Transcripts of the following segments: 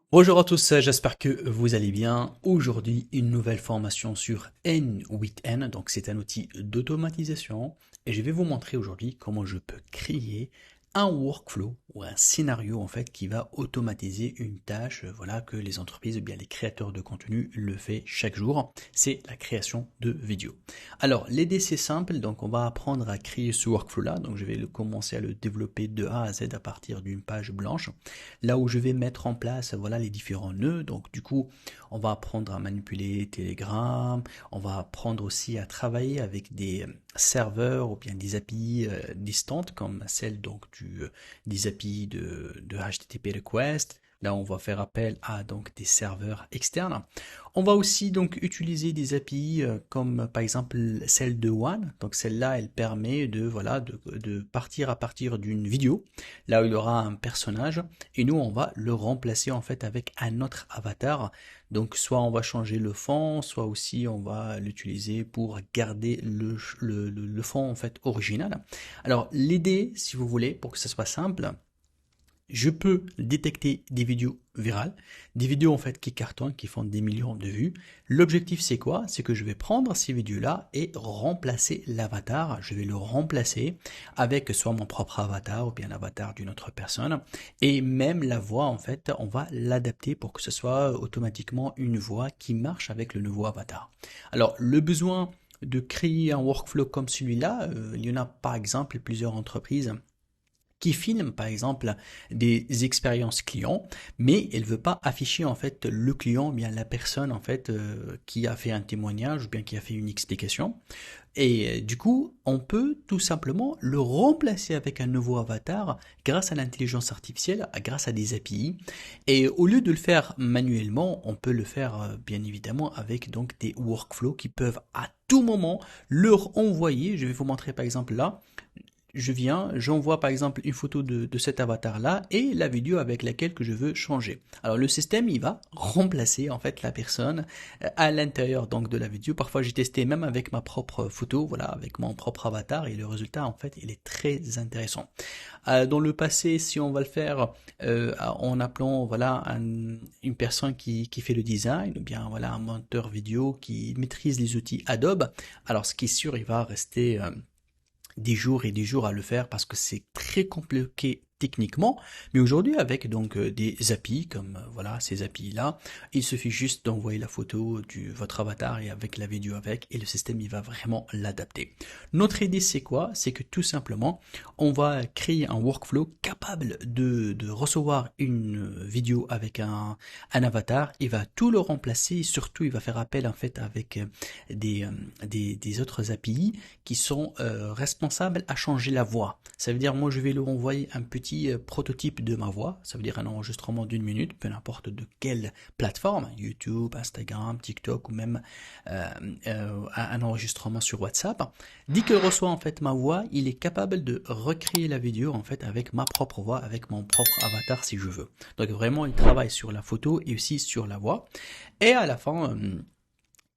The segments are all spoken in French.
Bonjour à tous, j'espère que vous allez bien. Aujourd'hui, une nouvelle formation sur N8N, donc c'est un outil d'automatisation et je vais vous montrer aujourd'hui comment je peux créer un workflow ou un scénario en fait qui va automatiser une tâche voilà que les entreprises ou bien les créateurs de contenu le fait chaque jour, c'est la création de vidéos. Alors, l'idée c'est simple, donc on va apprendre à créer ce workflow là, donc je vais commencer à le développer de A à Z à partir d'une page blanche là où je vais mettre en place voilà les différents nœuds. Donc du coup, on va apprendre à manipuler Telegram, on va apprendre aussi à travailler avec des serveurs ou bien des API distantes comme celle donc des API de HTTP request. Là, on va faire appel à donc des serveurs externes. On va aussi donc utiliser des API comme par exemple celle de One. Donc celle-là, elle permet de voilà de partir à partir d'une vidéo, là où il y aura un personnage et nous on va le remplacer en fait avec un autre avatar. Donc soit on va changer le fond, soit aussi on va l'utiliser pour garder le fond en fait original. Alors l'idée, si vous voulez, pour que ce soit simple, je peux détecter des vidéos virales, des vidéos en fait qui cartonnent, qui font des millions de vues. L'objectif c'est quoi? C'est que je vais prendre ces vidéos-là et remplacer l'avatar. Je vais le remplacer avec soit mon propre avatar ou bien l'avatar d'une autre personne. Et même la voix en fait, on va l'adapter pour que ce soit automatiquement une voix qui marche avec le nouveau avatar. Alors le besoin de créer un workflow comme celui-là, il y en a par exemple plusieurs entreprises qui filme par exemple des expériences clients, mais elle veut pas afficher en fait le client, bien la personne en fait qui a fait un témoignage ou bien qui a fait une explication. Et du coup, on peut tout simplement le remplacer avec un nouveau avatar grâce à l'intelligence artificielle, grâce à des API. Et au lieu de le faire manuellement, on peut le faire bien évidemment avec donc des workflows qui peuvent à tout moment leur envoyer. Je vais vous montrer par exemple là je viens, j'envoie par exemple une photo de cet avatar-là et la vidéo avec laquelle que je veux changer. Alors le système, il va remplacer en fait la personne à l'intérieur donc de la vidéo. Parfois j'ai testé même avec ma propre photo, voilà, avec mon propre avatar et le résultat en fait, il est très intéressant. Dans le passé, si on va le faire en appelant voilà une personne qui fait le design ou bien voilà un monteur vidéo qui maîtrise les outils Adobe, alors ce qui est sûr, il va rester des jours et des jours à le faire parce que c'est très compliqué techniquement, mais aujourd'hui avec donc des API comme voilà ces API là, il suffit juste d'envoyer la photo de votre avatar et avec la vidéo avec et le système il va vraiment l'adapter. Notre idée c'est quoi? C'est que tout simplement on va créer un workflow capable de recevoir une vidéo avec un avatar, il va tout le remplacer et surtout il va faire appel en fait avec des autres API qui sont responsables à changer la voix. Ça veut dire, moi, je vais leur envoyer un petit prototype de ma voix. Ça veut dire un enregistrement d'une minute, peu importe de quelle plateforme, YouTube, Instagram, TikTok ou même un enregistrement sur WhatsApp. Dès qu'il reçoit en fait ma voix, il est capable de recréer la vidéo en fait avec ma propre voix, avec mon propre avatar si je veux. Donc vraiment, il travaille sur la photo et aussi sur la voix. Et à la fin,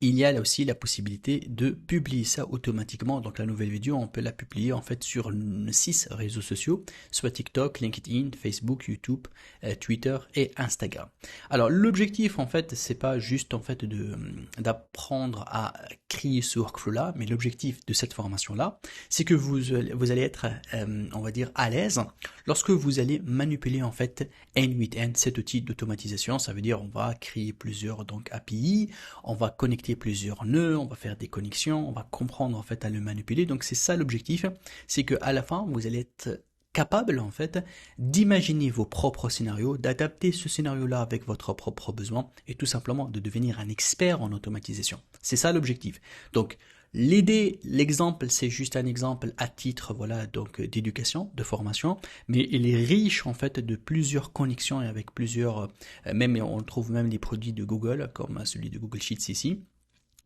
il y a là aussi la possibilité de publier ça automatiquement. Donc la nouvelle vidéo, on peut la publier en fait sur 6 réseaux sociaux, soit TikTok, LinkedIn, Facebook, YouTube, Twitter et Instagram. Alors l'objectif en fait, c'est pas juste en fait d'apprendre à créer ce workflow là, mais l'objectif de cette formation là, c'est que vous allez être, on va dire, à l'aise lorsque vous allez manipuler en fait N8N, cet outil d'automatisation. Ça veut dire on va créer plusieurs donc API, on va connecter plusieurs nœuds, on va faire des connexions, on va comprendre en fait à le manipuler. Donc c'est ça l'objectif, c'est que à la fin vous allez être capable en fait d'imaginer vos propres scénarios, d'adapter ce scénario-là avec votre propre besoin et tout simplement de devenir un expert en automatisation. C'est ça l'objectif. Donc l'idée, l'exemple, c'est juste un exemple à titre, voilà, donc d'éducation, de formation, mais il est riche en fait de plusieurs connexions et avec plusieurs, même on trouve même des produits de Google comme celui de Google Sheets ici.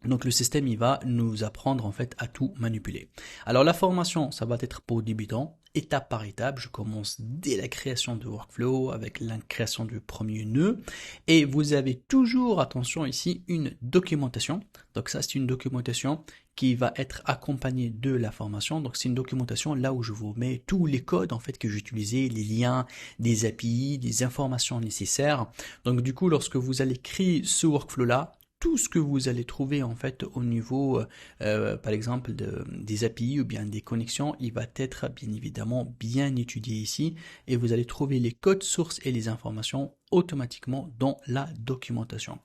Donc le système il va nous apprendre en fait à tout manipuler. Alors la formation ça va être pour débutants étape par étape. Je commence dès la création de workflow avec la création du premier nœud. Et vous avez toujours, attention ici, une documentation. Donc ça, c'est une documentation qui va être accompagnée de la formation. Donc c'est une documentation là où je vous mets tous les codes en fait que j'utilisais, les liens, des API, des informations nécessaires. Donc du coup, lorsque vous allez créer ce workflow là, tout ce que vous allez trouver en fait au niveau par exemple des API ou bien des connexions, il va être bien évidemment bien étudié ici et vous allez trouver les codes sources et les informations automatiquement dans la documentation.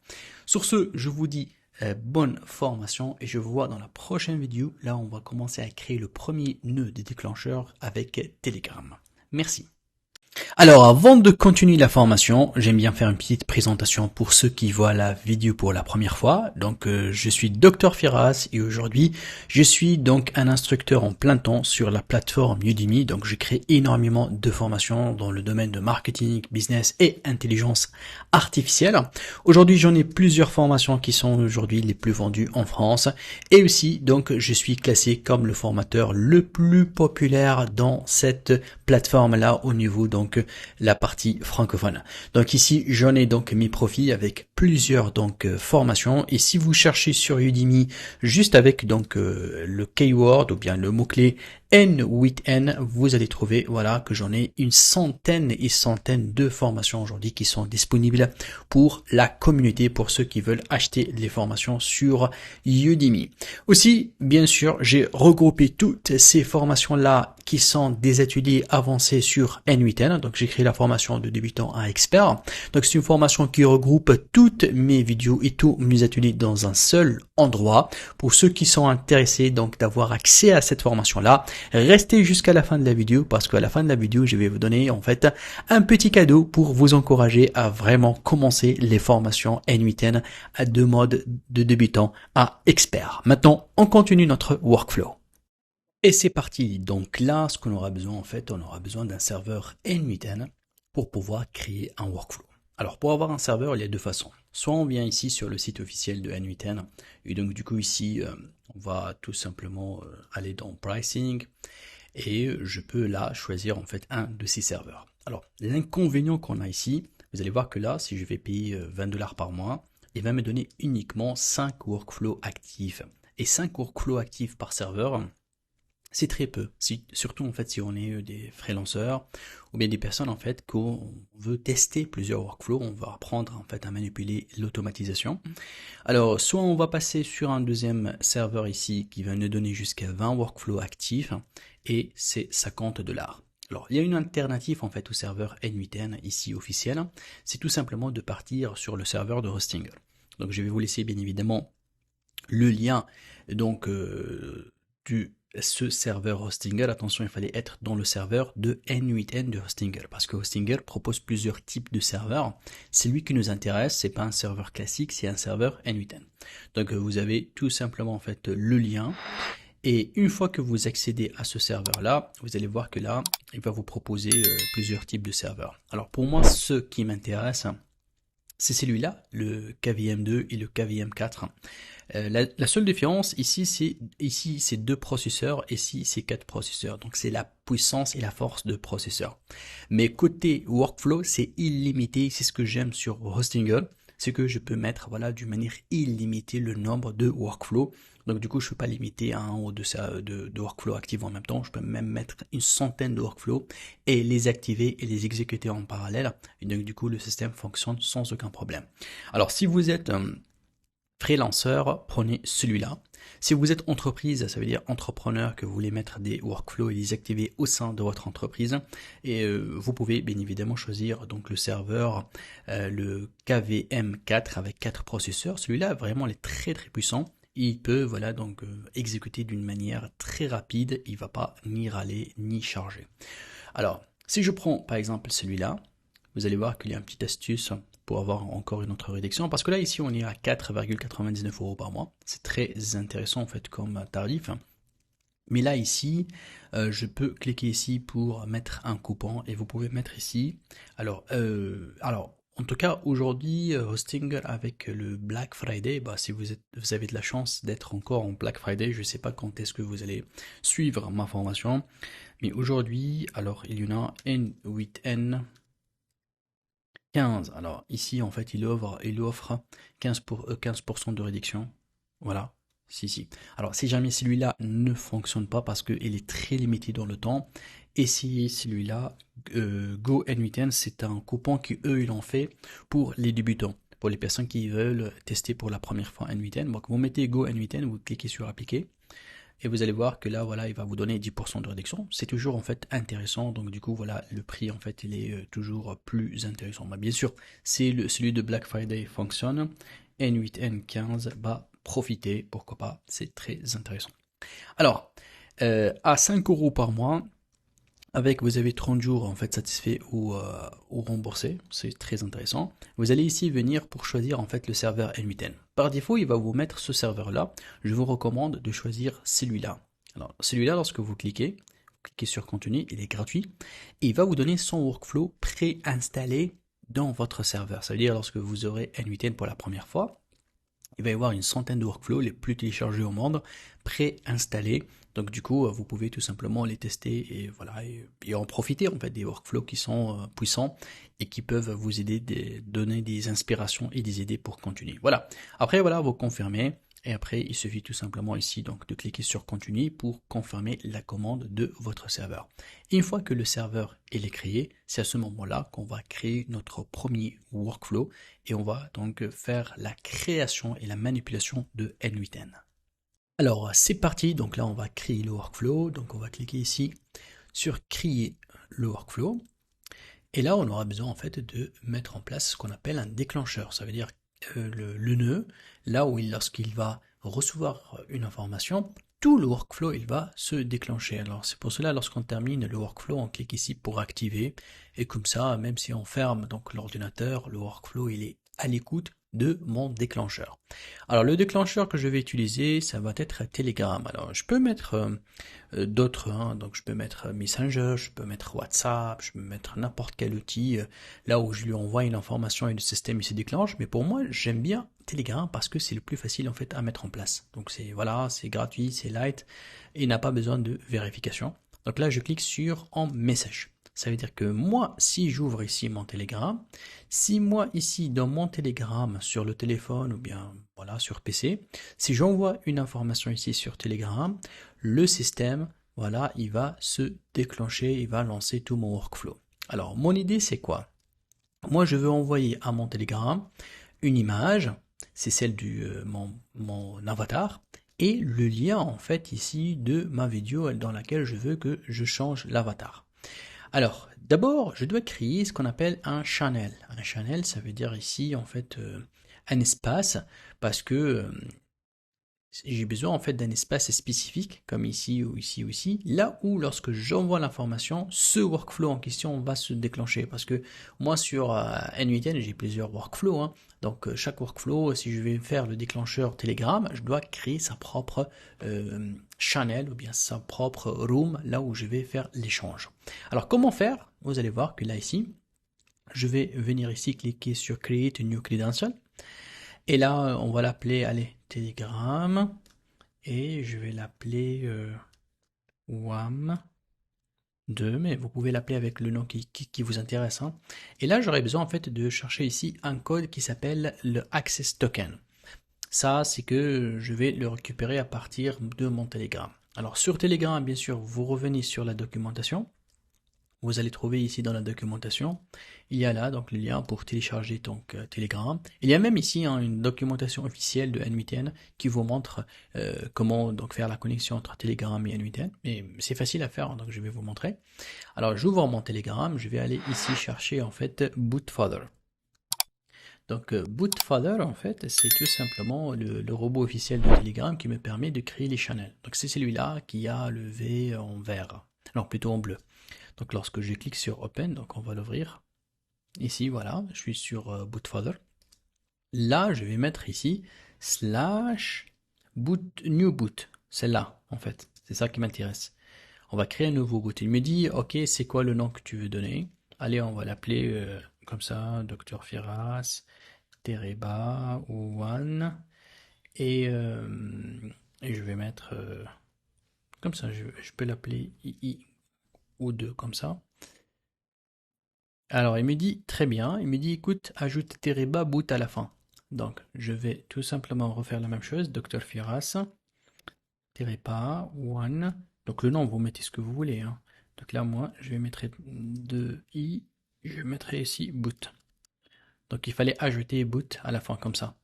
Sur ce, je vous dis bonne formation et je vous vois dans la prochaine vidéo. Là, on va commencer à créer le premier nœud des déclencheurs avec Telegram. Merci. Alors, avant de continuer la formation, j'aime bien faire une petite présentation pour ceux qui voient la vidéo pour la première fois. Donc, je suis Dr Firas et aujourd'hui, je suis donc un instructeur en plein temps sur la plateforme Udemy. Donc, je crée énormément de formations dans le domaine de marketing, business et intelligence artificielle. Aujourd'hui, j'en ai plusieurs formations qui sont aujourd'hui les plus vendues en France. Et aussi, donc, je suis classé comme le formateur le plus populaire dans cette plateforme-là au niveau donc la partie francophone. Donc ici, j'en ai donc mis profit avec plusieurs donc formations et si vous cherchez sur Udemy juste avec donc le keyword ou bien le mot-clé N8N, vous allez trouver voilà que j'en ai une centaine et centaines de formations aujourd'hui qui sont disponibles pour la communauté, pour ceux qui veulent acheter les formations sur Udemy. Aussi, bien sûr, j'ai regroupé toutes ces formations-là qui sont des ateliers avancés sur N8N. Donc, j'ai créé la formation de débutant à expert. Donc, c'est une formation qui regroupe toutes mes vidéos et tous mes ateliers dans un seul endroit. Pour ceux qui sont intéressés donc d'avoir accès à cette formation-là, restez jusqu'à la fin de la vidéo parce qu'à la fin de la vidéo, je vais vous donner en fait un petit cadeau pour vous encourager à vraiment commencer les formations N8N à deux modes de débutant à expert. Maintenant, on continue notre workflow. Et c'est parti. Donc là, ce qu'on aura besoin en fait, on aura besoin d'un serveur N8N pour pouvoir créer un workflow. Alors pour avoir un serveur, il y a deux façons. Soit on vient ici sur le site officiel de N8N et donc du coup ici, on va tout simplement aller dans Pricing et je peux là choisir en fait un de ces serveurs. Alors l'inconvénient qu'on a ici, vous allez voir que là, si je vais payer 20$ par mois, il va me donner uniquement 5 workflows actifs. Et 5 workflows actifs par serveur, c'est très peu, surtout en fait si on est des freelanceurs ou bien des personnes en fait qu'on veut tester plusieurs workflows, on va apprendre en fait à manipuler l'automatisation. Alors soit on va passer sur un deuxième serveur ici qui va nous donner jusqu'à 20 workflows actifs et c'est 50$. Alors il y a une alternative en fait au serveur N8N ici officiel, c'est tout simplement de partir sur le serveur de hosting. Donc je vais vous laisser bien évidemment le lien donc ce serveur Hostinger. Attention, il fallait être dans le serveur de N8N de Hostinger parce que Hostinger propose plusieurs types de serveurs. C'est lui qui nous intéresse, c'est pas un serveur classique, c'est un serveur N8N. Donc vous avez tout simplement en fait le lien et une fois que vous accédez à ce serveur là, vous allez voir que là, il va vous proposer plusieurs types de serveurs. Alors pour moi, ce qui m'intéresse, c'est celui-là, le KVM2 et le KVM4. La seule différence ici, c'est 2 processeurs, et ici c'est 4 processeurs. Donc c'est la puissance et la force de processeur. Mais côté workflow, c'est illimité. C'est ce que j'aime sur Hostinger, c'est que je peux mettre voilà d'une manière illimitée le nombre de workflows. Donc du coup, je ne peux pas limiter à un ou deux de workflows actifs en même temps. Je peux même mettre une centaine de workflows et les activer et les exécuter en parallèle. Et donc du coup, le système fonctionne sans aucun problème. Alors si vous êtes freelanceur, prenez celui-là. Si vous êtes entreprise, ça veut dire entrepreneur, que vous voulez mettre des workflows et les activer au sein de votre entreprise, et vous pouvez bien évidemment choisir donc le serveur, le KVM4 avec 4 processeurs. Celui-là vraiment il est très très puissant. Il peut voilà donc exécuter d'une manière très rapide. Il va pas ni râler ni charger. Alors si je prends par exemple celui-là, vous allez voir qu'il y a une petite astuce pour avoir encore une autre réduction, parce que là ici on est à 4,99€ par mois, c'est très intéressant en fait comme tarif, mais là ici je peux cliquer ici pour mettre un coupon et vous pouvez mettre ici, alors En tout cas, aujourd'hui, Hostinger avec le Black Friday, bah, si vous avez de la chance d'être encore en Black Friday, je ne sais pas quand est-ce que vous allez suivre ma formation, mais aujourd'hui, alors il y en a N8N 15. Alors ici, en fait, il offre 15% de réduction. Voilà. Si. Alors si jamais celui-là ne fonctionne pas parce qu'il est très limité dans le temps, et si celui-là, Go N8N, c'est un coupon qu'eux, ils ont fait pour les débutants. Pour les personnes qui veulent tester pour la première fois N8N. Donc vous mettez Go N8N, vous cliquez sur appliquer. Et vous allez voir que là, voilà, il va vous donner 10% de réduction. C'est toujours en fait intéressant. Donc du coup, voilà, le prix en fait, il est toujours plus intéressant. Bah, bien sûr, si celui de Black Friday fonctionne, N8, N15, bah profitez, pourquoi pas, c'est très intéressant. Alors, à 5 euros par mois, avec vous avez 30 jours en fait satisfaits ou remboursés, c'est très intéressant. Vous allez ici venir pour choisir en fait le serveur N8N. Par défaut, il va vous mettre ce serveur là. Je vous recommande de choisir celui-là. Alors celui-là, lorsque vous cliquez sur contenu, il est gratuit et il va vous donner son workflow préinstallé dans votre serveur. Ça veut dire lorsque vous aurez N8N pour la première fois, il va y avoir une centaine de workflows les plus téléchargés au monde, préinstallés. Donc du coup, vous pouvez tout simplement les tester et voilà et en profiter en fait des workflows qui sont puissants et qui peuvent vous aider, donner des inspirations et des idées pour continuer. Voilà. Après voilà, vous confirmez. Et après, il suffit tout simplement ici donc de cliquer sur Continue pour confirmer la commande de votre serveur. Une fois que le serveur est créé, c'est à ce moment-là qu'on va créer notre premier workflow et on va donc faire la création et la manipulation de N8N. Alors c'est parti, donc là on va créer le workflow, donc on va cliquer ici sur créer le workflow. Et là on aura besoin en fait de mettre en place ce qu'on appelle un déclencheur, ça veut dire le nœud, là où lorsqu'il va recevoir une information, tout le workflow il va se déclencher. Alors c'est pour cela lorsqu'on termine le workflow, on clique ici pour activer et comme ça, même si on ferme donc l'ordinateur, le workflow il est à l'écoute de mon déclencheur. Alors le déclencheur que je vais utiliser, ça va être Telegram. Alors je peux mettre d'autres, hein, donc je peux mettre Messenger, je peux mettre WhatsApp, je peux mettre n'importe quel outil là où je lui envoie une information et le système il se déclenche. Mais pour moi, j'aime bien Telegram parce que c'est le plus facile en fait à mettre en place. Donc c'est voilà, c'est gratuit, c'est light et n'a pas besoin de vérification. Donc là, je clique sur en message. Ça veut dire que moi, si j'ouvre ici mon Telegram, si moi ici dans mon Telegram sur le téléphone ou bien voilà sur PC, si j'envoie une information ici sur Telegram, le système, voilà, il va se déclencher, il va lancer tout mon workflow. Alors mon idée c'est quoi? Moi je veux envoyer à mon Telegram une image, c'est celle de mon avatar, et le lien en fait ici de ma vidéo dans laquelle je veux que je change l'avatar. Alors, d'abord, je dois créer ce qu'on appelle un channel. Un channel, ça veut dire ici, en fait, un espace, parce que j'ai besoin, en fait, d'un espace spécifique, comme ici ou ici ou ici, là où, lorsque j'envoie l'information, ce workflow en question va se déclencher. Parce que moi, sur N8N, j'ai plusieurs workflows, hein. Donc, chaque workflow, si je vais faire le déclencheur Telegram, je dois créer sa propre channel ou bien sa propre room, là où je vais faire l'échange. Alors, comment faire? Vous allez voir que là, ici, je vais venir ici cliquer sur Create a New Credential. Et là, on va l'appeler, allez, Telegram. Et je vais l'appeler WAM2, mais vous pouvez l'appeler avec le nom qui vous intéresse, hein. Et là, j'aurais besoin en fait de chercher ici un code qui s'appelle le Access Token. Ça, c'est que je vais le récupérer à partir de mon Telegram. Alors sur Telegram, bien sûr, vous revenez sur la documentation. Vous allez trouver ici dans la documentation, il y a là donc le lien pour télécharger donc Telegram. Il y a même ici hein, une documentation officielle de N8N qui vous montre comment donc faire la connexion entre Telegram et N8N. Mais c'est facile à faire, donc je vais vous montrer. Alors j'ouvre mon Telegram, je vais aller ici chercher en fait Bootfather. Donc Bootfather en fait c'est tout simplement le robot officiel de Telegram qui me permet de créer les channels. Donc c'est celui-là qui a le V en vert, non plutôt en bleu. Donc lorsque je clique sur Open, donc on va l'ouvrir. Ici, voilà, je suis sur Bootfather. Là, je vais mettre ici slash boot, new boot. Celle-là, en fait. C'est ça qui m'intéresse. On va créer un nouveau boot. Il me dit, ok, c'est quoi le nom que tu veux donner? Allez, on va l'appeler comme ça, Docteur Firas, Tereba, One, et, et je vais mettre comme ça, je peux l'appeler II ou 2 comme ça. Alors il me dit très bien, il me dit écoute, ajoute Tereba boot à la fin. Donc je vais tout simplement refaire la même chose, Docteur Firas, Tereba, One. Donc le nom, vous mettez ce que vous voulez, hein. Donc là, moi, je vais mettre 2i, je mettrai ici boot. Donc il fallait ajouter boot à la fin comme ça.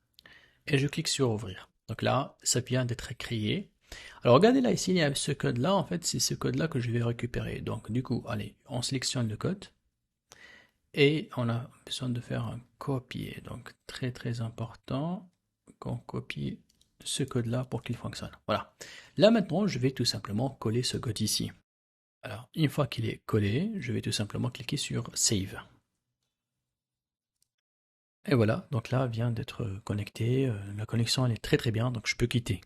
Et je clique sur ouvrir. Donc là, ça vient d'être créé. Alors regardez là, ici, il y a ce code-là. En fait, c'est ce code-là que je vais récupérer. Donc du coup, allez, on sélectionne le code. Et on a besoin de faire un copier. Donc très très important qu'on copie ce code-là pour qu'il fonctionne. Voilà. Là maintenant, je vais tout simplement coller ce code ici. Alors, une fois qu'il est collé, je vais tout simplement cliquer sur Save. Et voilà, donc là vient d'être connecté, la connexion elle est très très bien, donc je peux quitter.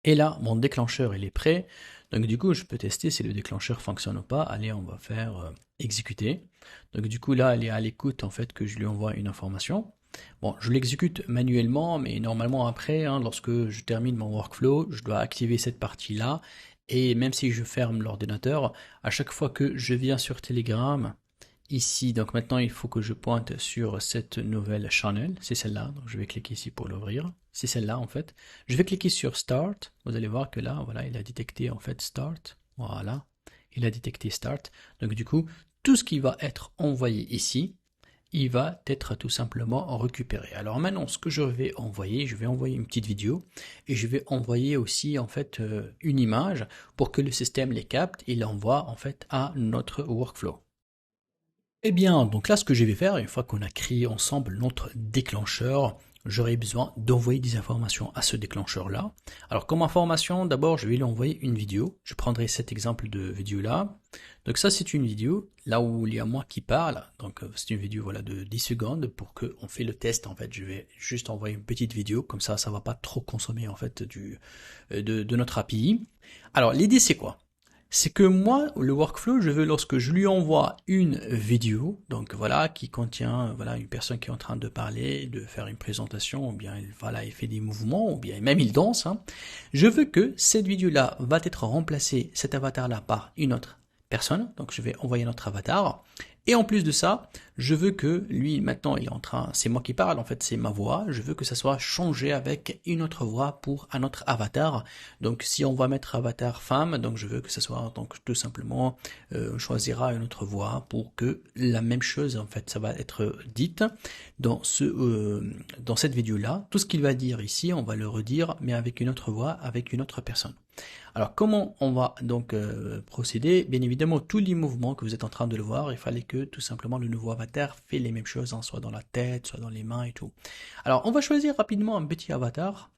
Et là, mon déclencheur il est prêt, donc du coup je peux tester si le déclencheur fonctionne ou pas. Allez, on va faire exécuter. Donc du coup là, elle est à l'écoute en fait que je lui envoie une information. Bon, je l'exécute manuellement, mais normalement après, hein, lorsque je termine mon workflow, je dois activer cette partie-là. Et même si je ferme l'ordinateur, à chaque fois que je viens sur Telegram, ici, donc maintenant il faut que je pointe sur cette nouvelle channel, c'est celle-là, donc je vais cliquer ici pour l'ouvrir, c'est celle-là en fait. Je vais cliquer sur Start, vous allez voir que là, voilà, il a détecté en fait Start, voilà, il a détecté Start, donc du coup, tout ce qui va être envoyé ici, il va être tout simplement récupéré. Alors maintenant, ce que je vais envoyer une petite vidéo et je vais envoyer aussi en fait une image pour que le système les capte et l'envoie en fait à notre workflow. Eh bien, donc là, ce que je vais faire, une fois qu'on a créé ensemble notre déclencheur, j'aurai besoin d'envoyer des informations à ce déclencheur-là. Alors, comme information, d'abord, je vais lui envoyer une vidéo. Je prendrai cet exemple de vidéo-là. Donc ça, c'est une vidéo, là où il y a moi qui parle. Donc, c'est une vidéo voilà, de 10 secondes pour qu'on fait le test. En fait, je vais juste envoyer une petite vidéo. Comme ça va pas trop consommer en fait de notre API. Alors, l'idée, c'est quoi? C'est que moi, le workflow, je veux lorsque je lui envoie une vidéo, donc voilà, qui contient voilà une personne qui est en train de parler, de faire une présentation, ou bien voilà, il fait des mouvements, ou bien même il danse, hein, je veux que cette vidéo-là va être remplacée, cet avatar-là, par une autre personne. Donc je vais envoyer notre avatar. Et en plus de ça, je veux que lui, maintenant, il est en train, c'est moi qui parle, en fait, c'est ma voix. Je veux que ça soit changé avec une autre voix pour un autre avatar. Donc, si on va mettre avatar femme, donc je veux que ça soit, donc tout simplement, on choisira une autre voix pour que la même chose, en fait, ça va être dite dans cette vidéo-là. Tout ce qu'il va dire ici, on va le redire, mais avec une autre voix, avec une autre personne. Alors comment on va donc procéder? Bien évidemment, tous les mouvements que vous êtes en train de le voir, il fallait que tout simplement le nouveau avatar fait les mêmes choses, hein, soit dans la tête, soit dans les mains et tout. Alors on va choisir rapidement un petit avatar.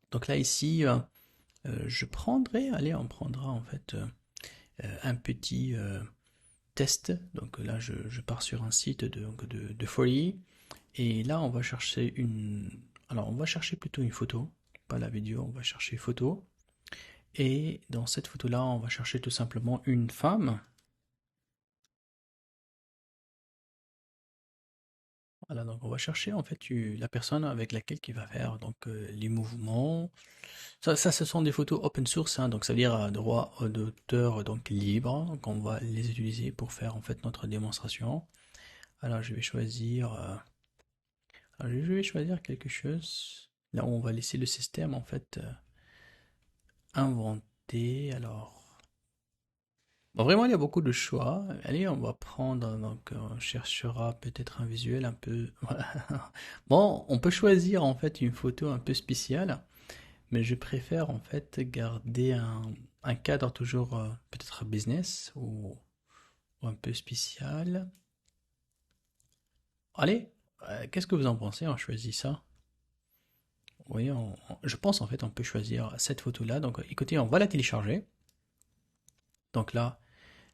Donc là ici, je prendrai, allez, on prendra en fait un petit test. Donc là, je pars sur un site de Folie. Et là, on va chercher alors on va chercher plutôt une photo, pas la vidéo, on va chercher photo. Et dans cette photo-là, on va chercher tout simplement une femme. Voilà, donc on va chercher en fait la personne avec laquelle il va faire donc les mouvements. Ça, ce sont des photos open source, hein, donc ça veut dire droit d'auteur donc libre. Donc on va les utiliser pour faire en fait notre démonstration. Alors je vais choisir, quelque chose. Là où on va laisser le système en fait inventer. Alors bon, vraiment, il y a beaucoup de choix. Allez, on va prendre, donc on cherchera peut-être un visuel un peu. Voilà. Bon, on peut choisir en fait une photo un peu spéciale, mais je préfère en fait garder un cadre toujours peut-être business ou un peu spécial. Allez, qu'est-ce que vous en pensez? On choisit ça. Oui, je pense en fait on peut choisir cette photo-là. Donc écoutez, on va la télécharger. Donc là,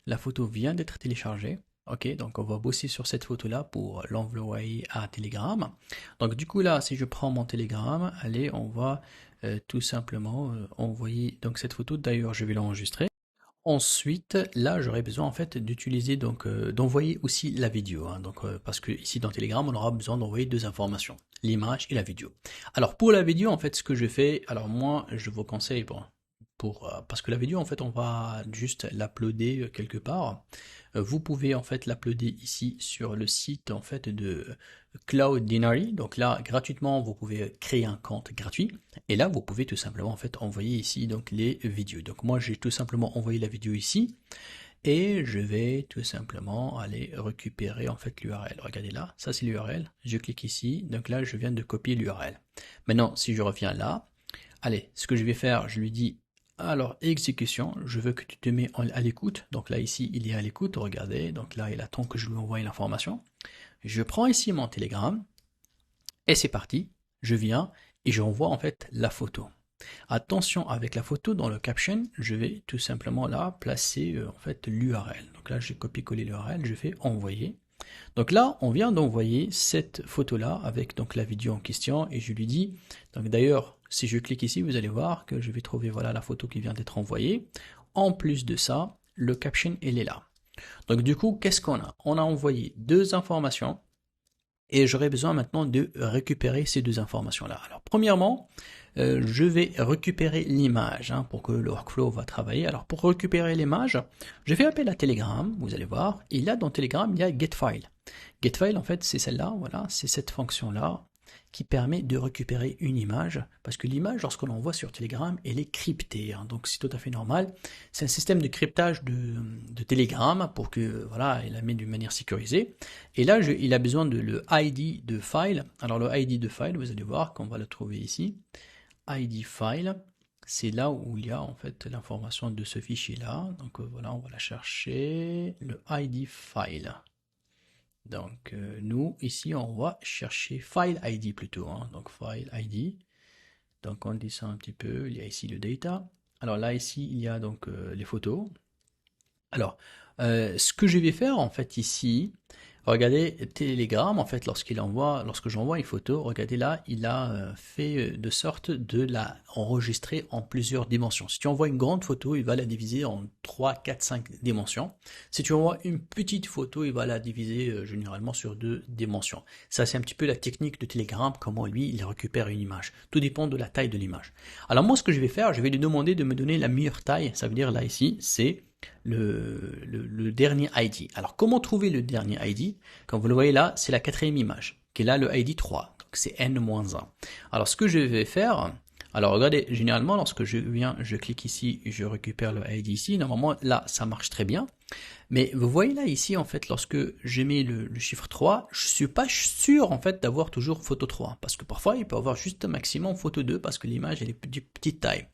la photo vient d'être téléchargée. Ok, donc on va bosser sur cette photo-là pour l'envoyer à Telegram. Donc du coup là, si je prends mon Telegram, allez, on va tout simplement envoyer donc cette photo. D'ailleurs, je vais l'enregistrer. Ensuite, là, j'aurais besoin en fait d'utiliser donc d'envoyer aussi la vidéo, hein, parce que ici dans Telegram, on aura besoin d'envoyer deux informations, l'image et la vidéo. Alors pour la vidéo, en fait, ce que je fais, alors moi, je vous conseille parce que la vidéo, en fait, on va juste l'uploader quelque part. Vous pouvez en fait l'uploader ici sur le site en fait de Cloudinary. Donc là, gratuitement, vous pouvez créer un compte gratuit. Et là, vous pouvez tout simplement en fait envoyer ici donc les vidéos. Donc moi, j'ai tout simplement envoyé la vidéo ici. Et je vais tout simplement aller récupérer en fait l'URL. Regardez là, ça c'est l'URL. Je clique ici. Donc là, je viens de copier l'URL. Maintenant, si je reviens là, allez, ce que je vais faire, je lui dis, alors exécution, je veux que tu te mets à l'écoute. Donc là, ici, il est à l'écoute, regardez. Donc là, il attend que je lui envoie l'information. Je prends ici mon Telegram, et c'est parti. Je viens et j'envoie en fait la photo. Attention avec la photo dans le caption, je vais tout simplement là placer en fait l'URL. Donc là, j'ai copié-collé l'URL, je fais envoyer. Donc là, on vient d'envoyer cette photo-là avec donc la vidéo en question et je lui dis, donc d'ailleurs, si je clique ici, vous allez voir que je vais trouver voilà la photo qui vient d'être envoyée. En plus de ça, le caption, il est là. Donc du coup, qu'est-ce qu'on a? On a envoyé deux informations et j'aurais besoin maintenant de récupérer ces deux informations-là. Alors premièrement, je vais récupérer l'image pour que le workflow va travailler. Alors pour récupérer l'image, je fais appel à Telegram, vous allez voir, et là dans Telegram, il y a getFile. GetFile, en fait, c'est celle-là, voilà, c'est cette fonction-là qui permet de récupérer une image, parce que l'image, lorsqu'on l'envoie sur Telegram, elle est cryptée, donc c'est tout à fait normal. C'est un système de cryptage de Telegram pour que, voilà, il la met d'une manière sécurisée. Et là, il a besoin de le ID de file. Alors le ID de file, vous allez voir qu'on va le trouver ici. ID file, c'est là où il y a en fait l'information de ce fichier-là. Donc voilà, on va la chercher, le ID file. Donc nous ici on va chercher file ID plutôt, donc file ID. Donc on descend un petit peu, il y a ici le data. Alors là ici il y a donc les photos. Alors ce que je vais faire en fait ici, regardez Telegram en fait lorsque j'envoie une photo, regardez là il a fait de sorte de la enregistrer en plusieurs dimensions. Si tu envoies une grande photo, il va la diviser en 3, 4, 5 dimensions. Si tu envoies une petite photo, il va la diviser généralement sur 2 dimensions. Ça c'est un petit peu la technique de Telegram, comment lui il récupère une image. Tout dépend de la taille de l'image. Alors moi ce que je vais faire, je vais lui demander de me donner la meilleure taille, ça veut dire là ici c'est le dernier ID. Alors comment trouver le dernier ID? Comme vous le voyez là, c'est la quatrième image, qui est là le ID 3, donc c'est N-1. Alors ce que je vais faire, alors regardez, généralement lorsque je viens, je clique ici, je récupère le ID ici, normalement là ça marche très bien. Mais vous voyez là ici en fait lorsque je mets le chiffre 3, je suis pas sûr en fait d'avoir toujours photo 3 parce que parfois il peut avoir juste maximum photo 2 parce que l'image elle est de petite taille.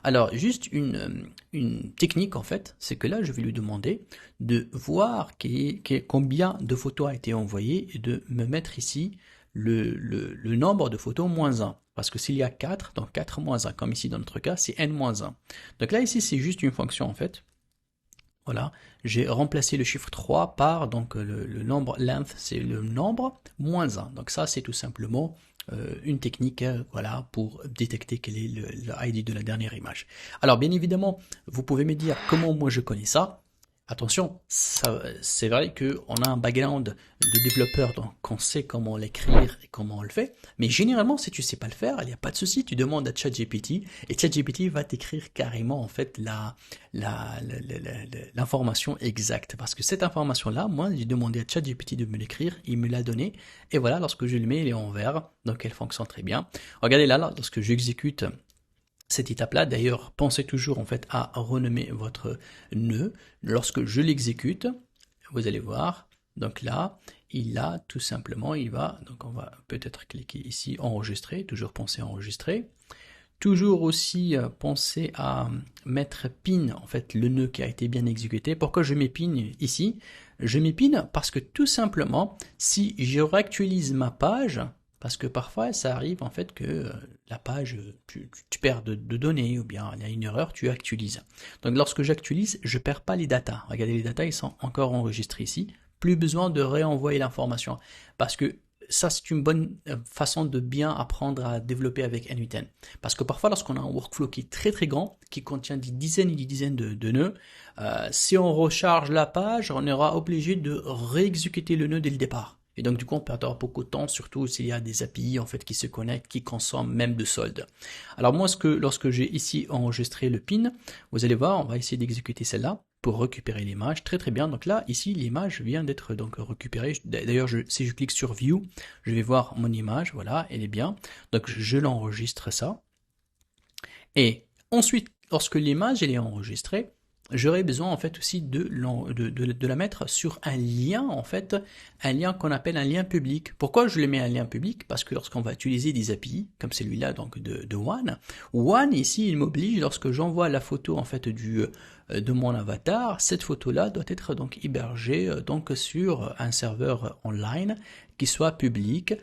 Alors juste une technique en fait, c'est que là je vais lui demander de voir combien de photos a été envoyé et de me mettre ici le nombre de photos moins 1. Parce que s'il y a 4, donc 4 moins 1, comme ici dans notre cas, c'est n-1. Donc là ici c'est juste une fonction en fait. Voilà, j'ai remplacé le chiffre 3 par donc le nombre length, c'est le nombre moins 1. Donc ça c'est tout simplement une technique voilà, pour détecter quel est le ID de la dernière image. Alors bien évidemment, vous pouvez me dire comment moi je connais ça. Attention, c'est vrai qu'on a un background de développeur, donc on sait comment l'écrire et comment on le fait, mais généralement si tu sais pas le faire, il n'y a pas de souci, tu demandes à ChatGPT et ChatGPT va t'écrire carrément en fait l'information exacte, parce que cette information-là, moi j'ai demandé à ChatGPT de me l'écrire, il me l'a donné, et voilà, lorsque je le mets, il est en vert, donc elle fonctionne très bien. Regardez là, lorsque j'exécute cette étape-là, d'ailleurs, pensez toujours en fait à renommer votre nœud. Lorsque je l'exécute, vous allez voir, donc là, il a tout simplement, il va, donc on va peut-être cliquer ici, enregistrer, toujours penser à enregistrer. Toujours aussi penser à mettre pin, en fait, le nœud qui a été bien exécuté. Pourquoi je mets pin ici? Je mets pin parce que tout simplement, si je réactualise ma page, parce que parfois ça arrive en fait que la page, tu perds de données ou bien il y a une erreur, tu actualises. Donc lorsque j'actualise, je perds pas les datas. Regardez, les datas ils sont encore enregistrés ici. Plus besoin de réenvoyer l'information parce que ça, c'est une bonne façon de bien apprendre à développer avec N8N. Parce que parfois, lorsqu'on a un workflow qui est très très grand, qui contient des dizaines et des dizaines de nœuds, si on recharge la page, on sera obligé de réexécuter le nœud dès le départ. Et donc, du coup, on perdra beaucoup de temps, surtout s'il y a des API, en fait, qui se connectent, qui consomment même de solde. Alors, moi, lorsque j'ai ici enregistré le pin, vous allez voir, on va essayer d'exécuter celle-là pour récupérer l'image. Très, très bien. Donc là, ici, l'image vient d'être donc récupérée. D'ailleurs, si je clique sur View, je vais voir mon image. Voilà, elle est bien. Donc, je l'enregistre ça. Et ensuite, lorsque l'image elle est enregistrée, j'aurai besoin en fait aussi de la mettre sur un lien en fait, un lien qu'on appelle un lien public. Pourquoi je le mets un lien public? Parce que lorsqu'on va utiliser des API comme celui-là donc de One ici il m'oblige lorsque j'envoie la photo en fait de mon avatar, cette photo-là doit être donc hébergée donc sur un serveur online qui soit public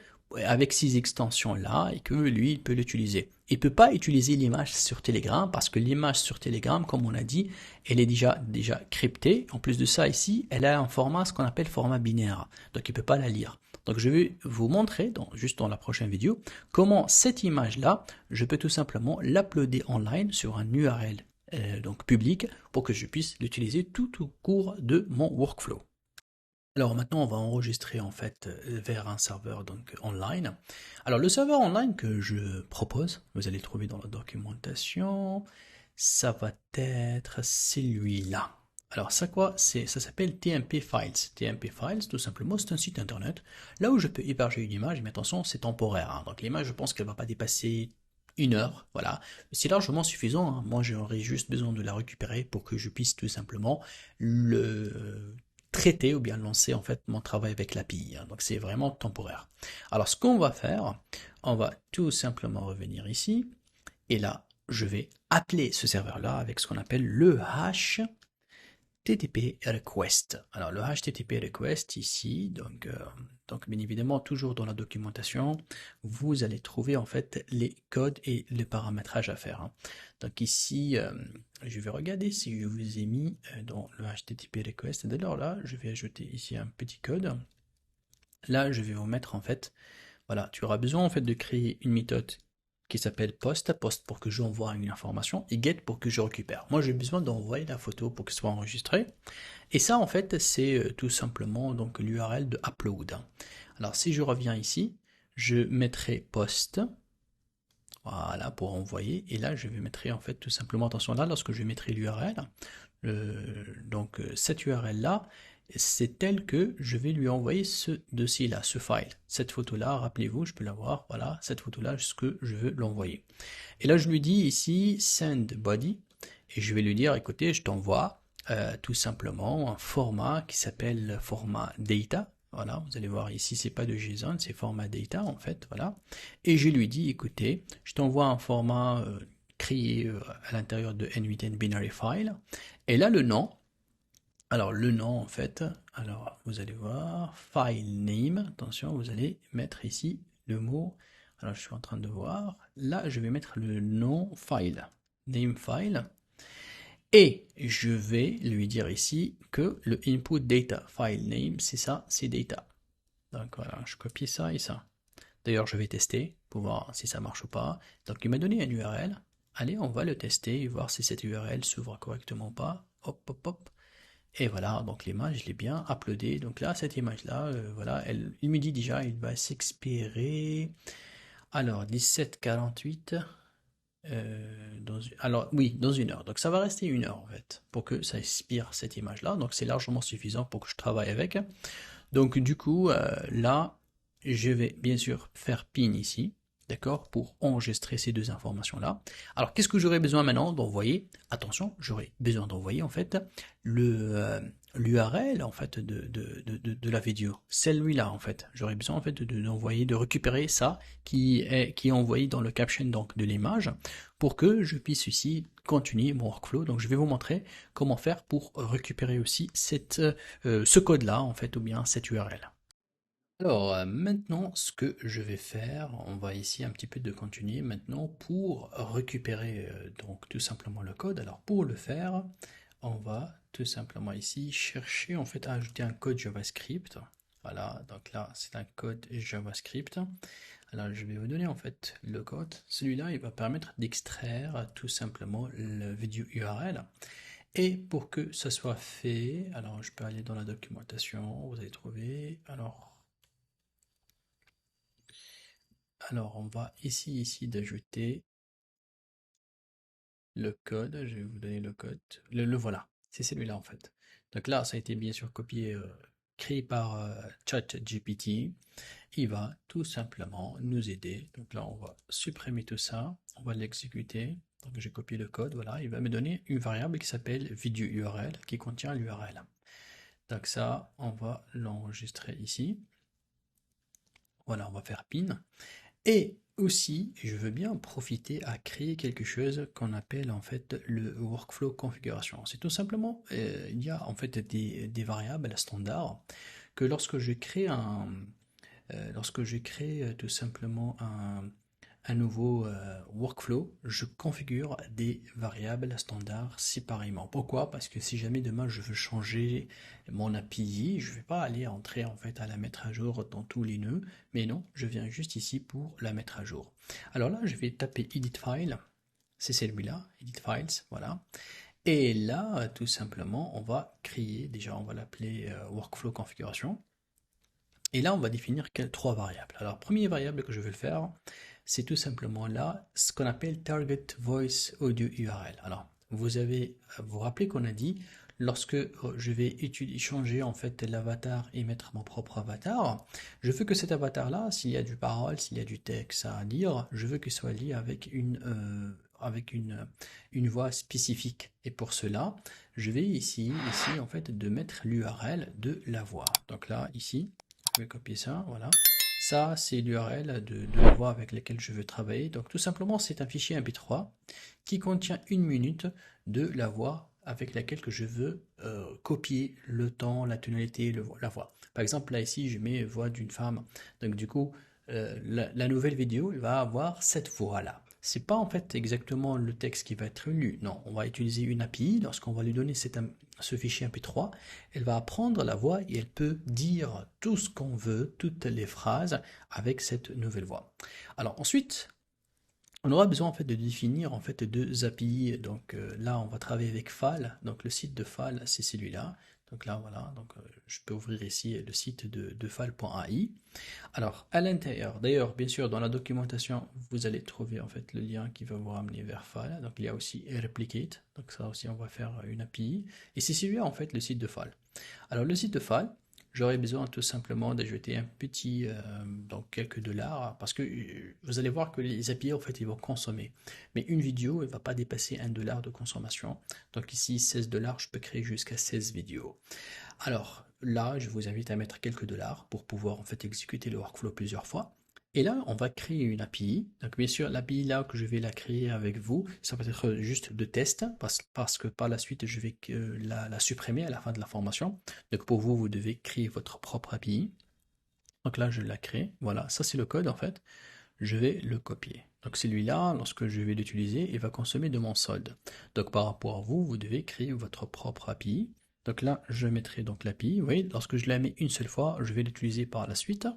avec ces extensions-là et que lui, il peut l'utiliser. Il ne peut pas utiliser l'image sur Telegram parce que l'image sur Telegram, comme on a dit, elle est déjà cryptée. En plus de ça, ici, elle a un format, ce qu'on appelle format binaire. Donc, il ne peut pas la lire. Donc, je vais vous montrer, juste dans la prochaine vidéo, comment cette image-là, je peux tout simplement l'uploader online sur un URL donc public pour que je puisse l'utiliser tout au cours de mon workflow. Alors maintenant, on va enregistrer en fait vers un serveur donc online. Alors le serveur online que je propose, vous allez trouver dans la documentation, ça va être celui-là. Alors ça quoi? Ça s'appelle TMP Files. TMP Files, tout simplement, c'est un site internet là où je peux héberger une image, mais attention, c'est temporaire, hein. Donc l'image, je pense qu'elle va pas dépasser 1 heure, voilà. C'est largement suffisant, hein. Moi, j'aurais juste besoin de la récupérer pour que je puisse tout simplement le traiter ou bien lancer en fait mon travail avec l'API. Donc c'est vraiment temporaire. Alors ce qu'on va faire, on va tout simplement revenir ici et là je vais appeler ce serveur là avec ce qu'on appelle le HTTP request. Alors le HTTP request ici, donc bien évidemment toujours dans la documentation, vous allez trouver en fait les codes et le paramétrage à faire, hein. Donc ici, je vais regarder si je vous ai mis dans le HTTP request. D'ailleurs là, je vais ajouter ici un petit code. Là, je vais vous mettre en fait, voilà, tu auras besoin en fait de créer une méthode qui s'appelle post pour que j'envoie une information et get pour que je récupère. Moi, j'ai besoin d'envoyer la photo pour que ce soit enregistré. Et ça, en fait, c'est tout simplement donc l'URL de upload. Alors, si je reviens ici, je mettrai post, voilà, pour envoyer. Et là, je vais mettre en fait tout simplement, attention là, lorsque je mettrai l'URL, donc cette URL là, c'est tel que je vais lui envoyer ce dossier-là, ce file. Cette photo-là, rappelez-vous, je peux l'avoir, voilà, cette photo-là, ce que je veux l'envoyer. Et là, je lui dis ici, send body, et je vais lui dire, écoutez, je t'envoie tout simplement un format qui s'appelle format data. Voilà, vous allez voir ici, c'est pas de JSON, c'est format data en fait, voilà. Et je lui dis, écoutez, je t'envoie un format créé à l'intérieur de N8N binary file. Et là, le nom, alors le nom en fait, alors vous allez voir, file name, attention, vous allez mettre ici le mot, alors je suis en train de voir, là je vais mettre le nom file, name file, et je vais lui dire ici que le input data, file name, c'est ça, c'est data. Donc voilà, je copie ça et ça. D'ailleurs, je vais tester pour voir si ça marche ou pas. Donc il m'a donné un URL. Allez, on va le tester et voir si cette URL s'ouvre correctement ou pas. Hop, hop, hop. Et voilà, donc l'image, je l'ai bien uploadée. Donc là, cette image-là, voilà, il me dit déjà, il va s'expirer. Alors, 17h48. Alors, oui, dans 1 heure. Donc ça va rester 1 heure en fait, pour que ça expire cette image-là. Donc c'est largement suffisant pour que je travaille avec. Donc du coup, là, je vais bien sûr faire pin ici, d'accord, pour enregistrer ces deux informations-là. Alors, qu'est-ce que j'aurais besoin maintenant d'envoyer? Attention, j'aurais besoin d'envoyer en fait l'URL en fait de la vidéo. Celui-là en fait. J'aurais besoin en fait d'envoyer, de récupérer ça qui est envoyé dans le caption donc de l'image pour que je puisse ici continuer mon workflow. Donc je vais vous montrer comment faire pour récupérer aussi ce code-là en fait ou bien cette URL. Alors maintenant, ce que je vais faire, on va ici un petit peu de continuer maintenant pour récupérer donc tout simplement le code. Alors pour le faire, on va tout simplement ici chercher en fait à ajouter un code JavaScript. Voilà, donc là, c'est un code JavaScript. Alors, je vais vous donner en fait le code. Celui-là, il va permettre d'extraire tout simplement le vidéo URL. Et pour que ça soit fait, alors je peux aller dans la documentation, vous allez trouver. Alors on va ici d'ajouter le code. Je vais vous donner le code. Le voilà, c'est celui-là en fait. Donc là, ça a été bien sûr copié, créé par ChatGPT. Il va tout simplement nous aider. Donc là, on va supprimer tout ça, on va l'exécuter. Donc j'ai copié le code, voilà, il va me donner une variable qui s'appelle video URL qui contient l'URL. Donc ça, on va l'enregistrer ici. Voilà, on va faire pin. Et aussi, je veux bien profiter à créer quelque chose qu'on appelle en fait le workflow configuration. C'est tout simplement, il y a en fait des variables standards que lorsque je crée tout simplement un nouveau workflow, je configure des variables standards séparément. Pourquoi? Parce que si jamais demain je veux changer mon API, je ne vais pas aller entrer en fait à la mettre à jour dans tous les nœuds, mais non, je viens juste ici pour la mettre à jour. Alors là, je vais taper edit file, c'est celui-là, edit files, voilà. Et là, tout simplement, on va créer, déjà on va l'appeler workflow configuration. Et là, on va définir trois variables. Alors, première variable que je vais faire, c'est tout simplement là ce qu'on appelle Target Voice Audio URL. Alors, vous vous rappelez qu'on a dit, lorsque je vais changer en fait l'avatar et mettre mon propre avatar, je veux que cet avatar-là, s'il y a du parole, s'il y a du texte à lire, je veux qu'il soit lié avec une voix spécifique. Et pour cela, je vais ici en fait de mettre l'URL de la voix. Donc là, ici, je vais copier ça, voilà. Ça, c'est l'URL de la voix avec laquelle je veux travailler. Donc tout simplement, c'est un fichier MP3 qui contient 1 minute de la voix avec laquelle que je veux copier le temps, la tonalité, la voix. Par exemple, là ici, je mets voix d'une femme. Donc du coup, la nouvelle vidéo va avoir cette voix-là. C'est pas en fait exactement le texte qui va être lu. Non, on va utiliser une API. Lorsqu'on va lui donner ce fichier MP3, elle va apprendre la voix et elle peut dire tout ce qu'on veut, toutes les phrases avec cette nouvelle voix. Alors ensuite, on aura besoin en fait de définir en fait deux API. Donc là, on va travailler avec FAL. Donc le site de FAL, c'est celui-là. Donc là, voilà. Donc je peux ouvrir ici le site de fal.ai. Alors à l'intérieur, d'ailleurs, bien sûr, dans la documentation, vous allez trouver en fait le lien qui va vous ramener vers FAL. Donc il y a aussi Replicate. Donc ça aussi, on va faire une API. Et c'est celui-là en fait le site de FAL. Alors le site de FAL, j'aurais besoin tout simplement d'ajouter un petit, donc quelques dollars, parce que vous allez voir que les API en fait ils vont consommer. Mais une vidéo, elle va pas dépasser $1 de consommation. Donc ici 16 dollars, je peux créer jusqu'à 16 vidéos. Alors là, je vous invite à mettre quelques dollars pour pouvoir en fait exécuter le workflow plusieurs fois. Et là, on va créer une API. Donc, bien sûr, l'API là que je vais la créer avec vous, ça va être juste de test parce que par la suite, je vais la supprimer à la fin de la formation. Donc, pour vous, vous devez créer votre propre API. Donc là, je la crée. Voilà, ça c'est le code en fait. Je vais le copier. Donc celui-là, lorsque je vais l'utiliser, il va consommer de mon solde. Donc par rapport à vous, vous devez créer votre propre API. Donc là, je mettrai donc l'API. Vous voyez, lorsque je la mets une seule fois, je vais l'utiliser par la suite.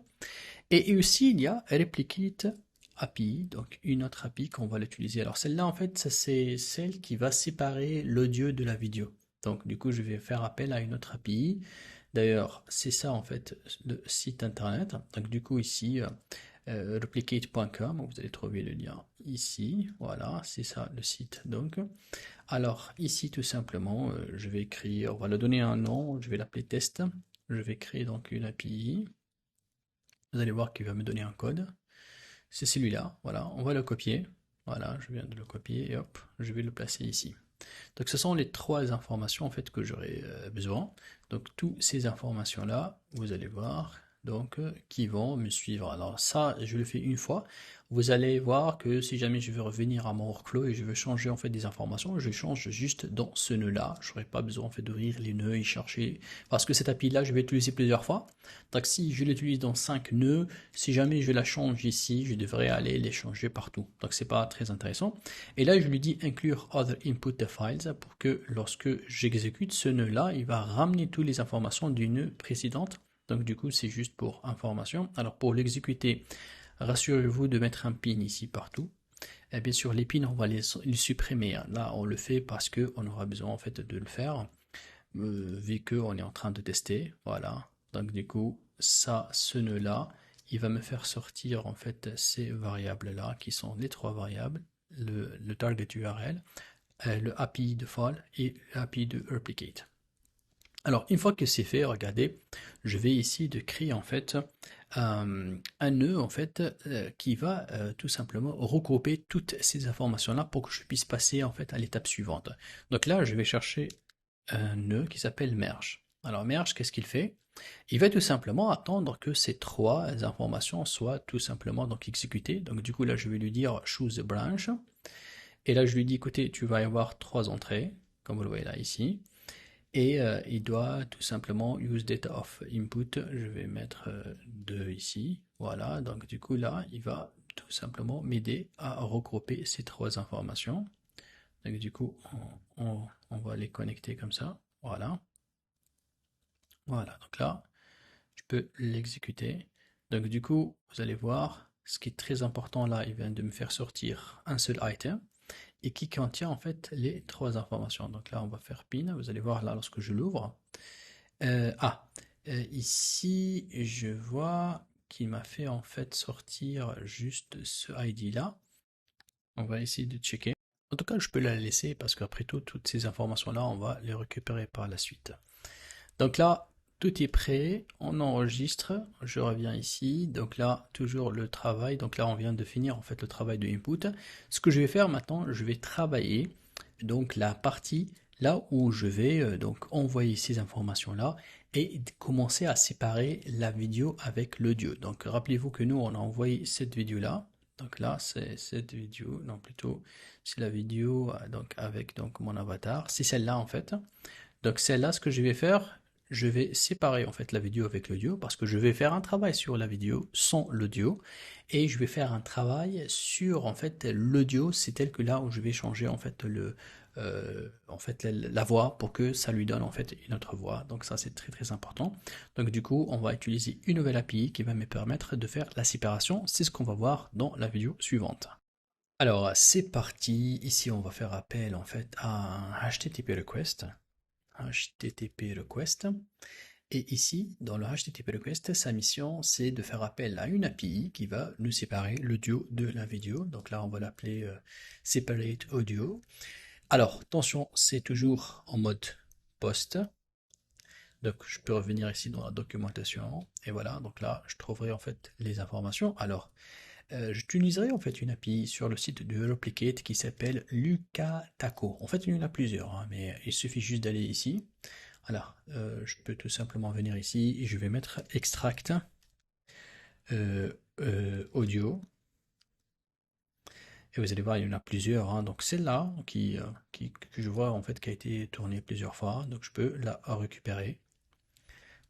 Et aussi, il y a Replicate API, donc une autre API qu'on va l'utiliser. Alors celle-là, en fait, c'est celle qui va séparer l'audio de la vidéo. Donc du coup, je vais faire appel à une autre API. D'ailleurs, c'est ça, en fait, le site internet. Donc du coup, ici, replicate.com, vous allez trouver le lien ici. Voilà, c'est ça le site. Donc, alors ici, tout simplement, je vais écrire, on va le donner un nom, je vais l'appeler test. Je vais créer donc une API. Vous allez voir qu'il va me donner un code. C'est celui-là, voilà, on va le copier. Voilà, je viens de le copier et hop, je vais le placer ici. Donc ce sont les trois informations en fait que j'aurai besoin. Donc toutes ces informations-là, vous allez voir, donc qui vont me suivre. Alors ça, je le fais une fois. Vous allez voir que si jamais je veux revenir à mon workflow et je veux changer en fait des informations, je change juste dans ce nœud-là. Je n'aurai pas besoin en fait d'ouvrir les nœuds et chercher parce que cette API-là, je vais l'utiliser plusieurs fois. Donc si je l'utilise dans 5 nœuds, si jamais je la change ici, je devrais aller les changer partout. Donc c'est pas très intéressant. Et là, je lui dis inclure other input files pour que lorsque j'exécute ce nœud-là, il va ramener toutes les informations du nœud précédente. Donc du coup, c'est juste pour information. Alors pour l'exécuter, rassurez-vous de mettre un pin ici partout. Et bien sûr, les pins, on va les supprimer. Là, on le fait parce que on aura besoin en fait de le faire, vu qu'on est en train de tester. Voilà. Donc du coup, ça, ce nœud-là, il va me faire sortir en fait ces variables-là, qui sont les trois variables, le target URL, le API de fall et l'API de replicate. Alors, une fois que c'est fait, regardez, je vais ici de créer en fait un nœud en fait qui va tout simplement regrouper toutes ces informations-là pour que je puisse passer en fait à l'étape suivante. Donc là, je vais chercher un nœud qui s'appelle merge. Alors merge, qu'est-ce qu'il fait? Il va tout simplement attendre que ces trois informations soient tout simplement donc exécutées. Donc du coup là, je vais lui dire choose a branch. Et là, je lui dis, écoutez, tu vas y avoir trois entrées, comme vous le voyez là ici. Et il doit tout simplement use data of input. Je vais mettre 2 ici. Voilà, donc du coup là, il va tout simplement m'aider à regrouper ces trois informations. Donc du coup, on va les connecter comme ça. Voilà. Voilà, donc là, je peux l'exécuter. Donc du coup, vous allez voir, ce qui est très important là, il vient de me faire sortir un seul item et qui contient en fait les trois informations. Donc là, on va faire pin. Vous allez voir là lorsque je l'ouvre. Ici, je vois qu'il m'a fait en fait sortir juste ce ID là. On va essayer de checker. En tout cas, je peux la laisser parce qu'après tout, toutes ces informations là, on va les récupérer par la suite. Donc là, tout est prêt, on enregistre, je reviens ici, donc là, toujours le travail, donc là, on vient de finir en fait le travail de input. Ce que je vais faire maintenant, je vais travailler donc la partie là où je vais donc envoyer ces informations-là et commencer à séparer la vidéo avec l'audio. Donc rappelez-vous que nous, on a envoyé cette vidéo-là. Donc là, c'est cette vidéo, non plutôt, c'est la vidéo donc avec donc mon avatar, c'est celle-là en fait. Donc celle-là, ce que je vais faire, je vais séparer en fait la vidéo avec l'audio parce que je vais faire un travail sur la vidéo sans l'audio et je vais faire un travail sur en fait l'audio, c'est tel que là où je vais changer en fait la voix pour que ça lui donne en fait une autre voix. Donc ça c'est très très important. Donc du coup on va utiliser une nouvelle API qui va me permettre de faire la séparation. C'est ce qu'on va voir dans la vidéo suivante. Alors c'est parti. Ici on va faire appel en fait à un HTTP request. HTTP request. Et ici, dans le HTTP request, sa mission, c'est de faire appel à une API qui va nous séparer l'audio de la vidéo. Donc là, on va l'appeler separate audio. Alors, attention, c'est toujours en mode post. Donc, je peux revenir ici dans la documentation. Et voilà, donc là, je trouverai en fait les informations. Alors, j'utiliserai en fait une API sur le site de Replicate qui s'appelle Lucataco. En fait, il y en a plusieurs, hein, mais il suffit juste d'aller ici. Alors, je peux tout simplement venir ici et je vais mettre extract audio. Et vous allez voir, il y en a plusieurs, hein. Donc celle-là que je vois en fait qui a été tournée plusieurs fois, donc je peux la récupérer.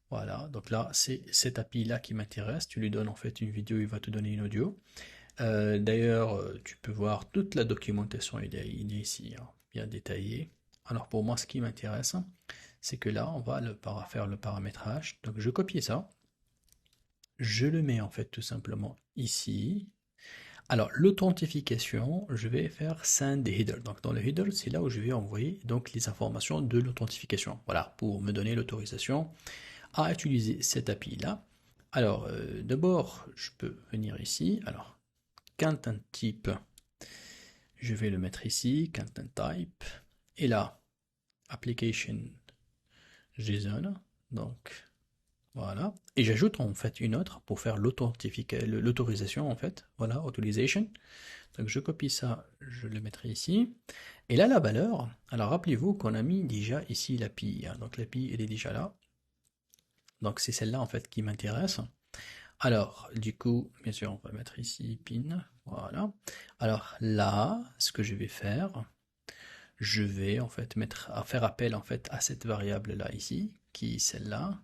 Voilà, donc là, c'est cette API-là qui m'intéresse. Tu lui donnes en fait une vidéo, il va te donner une audio. D'ailleurs, tu peux voir toute la documentation, il est ici, hein, bien détaillé. Alors pour moi, ce qui m'intéresse, c'est que là, on va faire le paramétrage. Donc je copie ça. Je le mets en fait tout simplement ici. Alors l'authentification, je vais faire send header. Donc dans le header, c'est là où je vais envoyer donc les informations de l'authentification. Voilà, pour me donner l'autorisation à utiliser cette API là. Alors d'abord, je peux venir ici. Alors content type, je vais le mettre ici, content type. Et là, application JSON. Donc voilà. Et j'ajoute en fait une autre pour faire l'autorisation en fait. Voilà, authorization. Donc je copie ça, je le mettrai ici. Et là, la valeur, alors rappelez-vous qu'on a mis déjà ici l'API. Hein. Donc l'API, elle est déjà là. Donc c'est celle-là en fait qui m'intéresse. Alors, du coup, bien sûr, on va mettre ici pin. Voilà. Alors là, ce que je vais faire, je vais en fait faire appel en fait à cette variable là ici, qui est celle-là.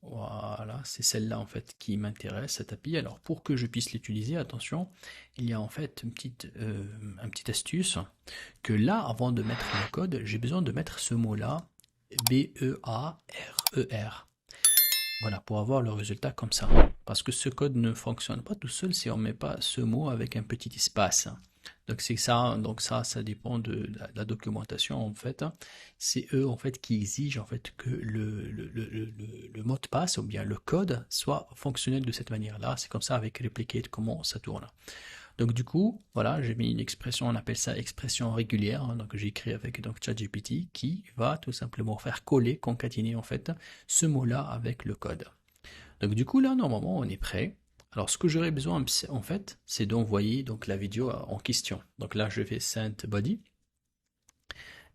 Voilà, c'est celle-là en fait qui m'intéresse, cette API. Alors pour que je puisse l'utiliser, attention, il y a en fait une petite astuce que là, avant de mettre le code, j'ai besoin de mettre ce mot-là, B-E-A-R-E-R. Voilà, pour avoir le résultat comme ça. Parce que ce code ne fonctionne pas tout seul si on ne met pas ce mot avec un petit espace. Donc c'est ça, ça dépend de la documentation en fait. C'est eux en fait qui exigent en fait que le mot de passe ou bien le code soit fonctionnel de cette manière-là. C'est comme ça avec Replicate comment ça tourne. Donc du coup, voilà, j'ai mis une expression, on appelle ça expression régulière, hein, donc j'ai écrit avec donc ChatGPT qui va tout simplement faire coller, concaténer en fait ce mot-là avec le code. Donc du coup là, normalement, on est prêt. Alors ce que j'aurais besoin en fait, c'est d'envoyer donc la vidéo en question. Donc là, je vais send body.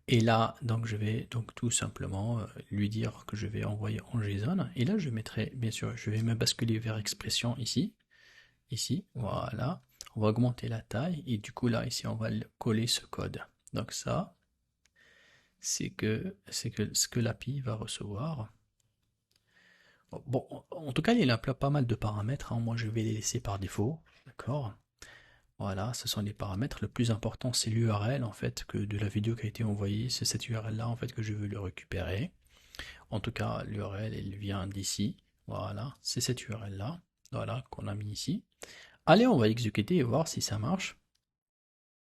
Et là, donc je vais donc tout simplement lui dire que je vais envoyer en JSON. Et là, je mettrai, bien sûr, je vais me basculer vers expression ici, voilà. On va augmenter la taille et du coup là, ici, on va coller ce code. Donc ça, c'est ce que l'API va recevoir. Bon, en tout cas, il a pas mal de paramètres, hein. Moi, je vais les laisser par défaut, d'accord? Voilà, ce sont les paramètres. Le plus important, c'est l'URL en fait que de la vidéo qui a été envoyée. C'est cette URL là en fait que je veux le récupérer. En tout cas, l'URL elle vient d'ici. Voilà, c'est cette URL là, voilà qu'on a mis ici. Allez, on va exécuter et voir si ça marche.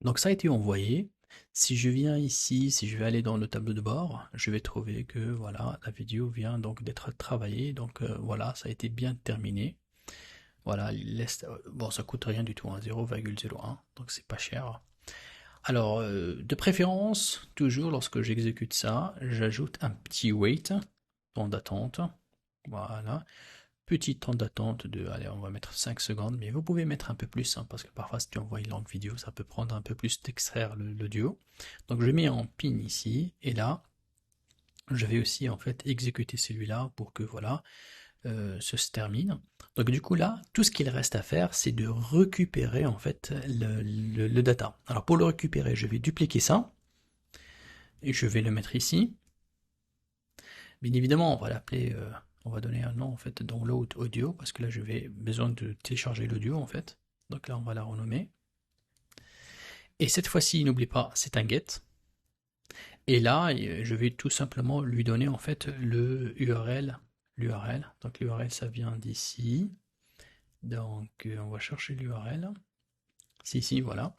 Donc ça a été envoyé. Si je viens ici, si je vais aller dans le tableau de bord, je vais trouver que voilà, la vidéo vient donc d'être travaillée. Donc voilà, ça a été bien terminé. Voilà, bon, ça coûte rien du tout, hein, 0,01, donc c'est pas cher. Alors, de préférence, toujours lorsque j'exécute ça, j'ajoute un petit wait, temps d'attente. Voilà, petit temps d'attente de, allez, on va mettre 5 secondes, mais vous pouvez mettre un peu plus, hein, parce que parfois si tu envoies une longue vidéo, ça peut prendre un peu plus d'extraire l'audio. Donc je mets en pin ici, et là, je vais aussi en fait exécuter celui-là pour que voilà, se termine. Donc du coup là, tout ce qu'il reste à faire, c'est de récupérer en fait le data. Alors pour le récupérer, je vais dupliquer ça, et je vais le mettre ici. Bien évidemment, on va l'appeler, on va donner un nom en fait, download audio, parce que là je vais besoin de télécharger l'audio en fait. Donc là on va la renommer. Et cette fois-ci, n'oublie pas, c'est un get. Et là, je vais tout simplement lui donner en fait le URL. Donc l'URL ça vient d'ici. Donc on va chercher l'URL. C'est ici, voilà.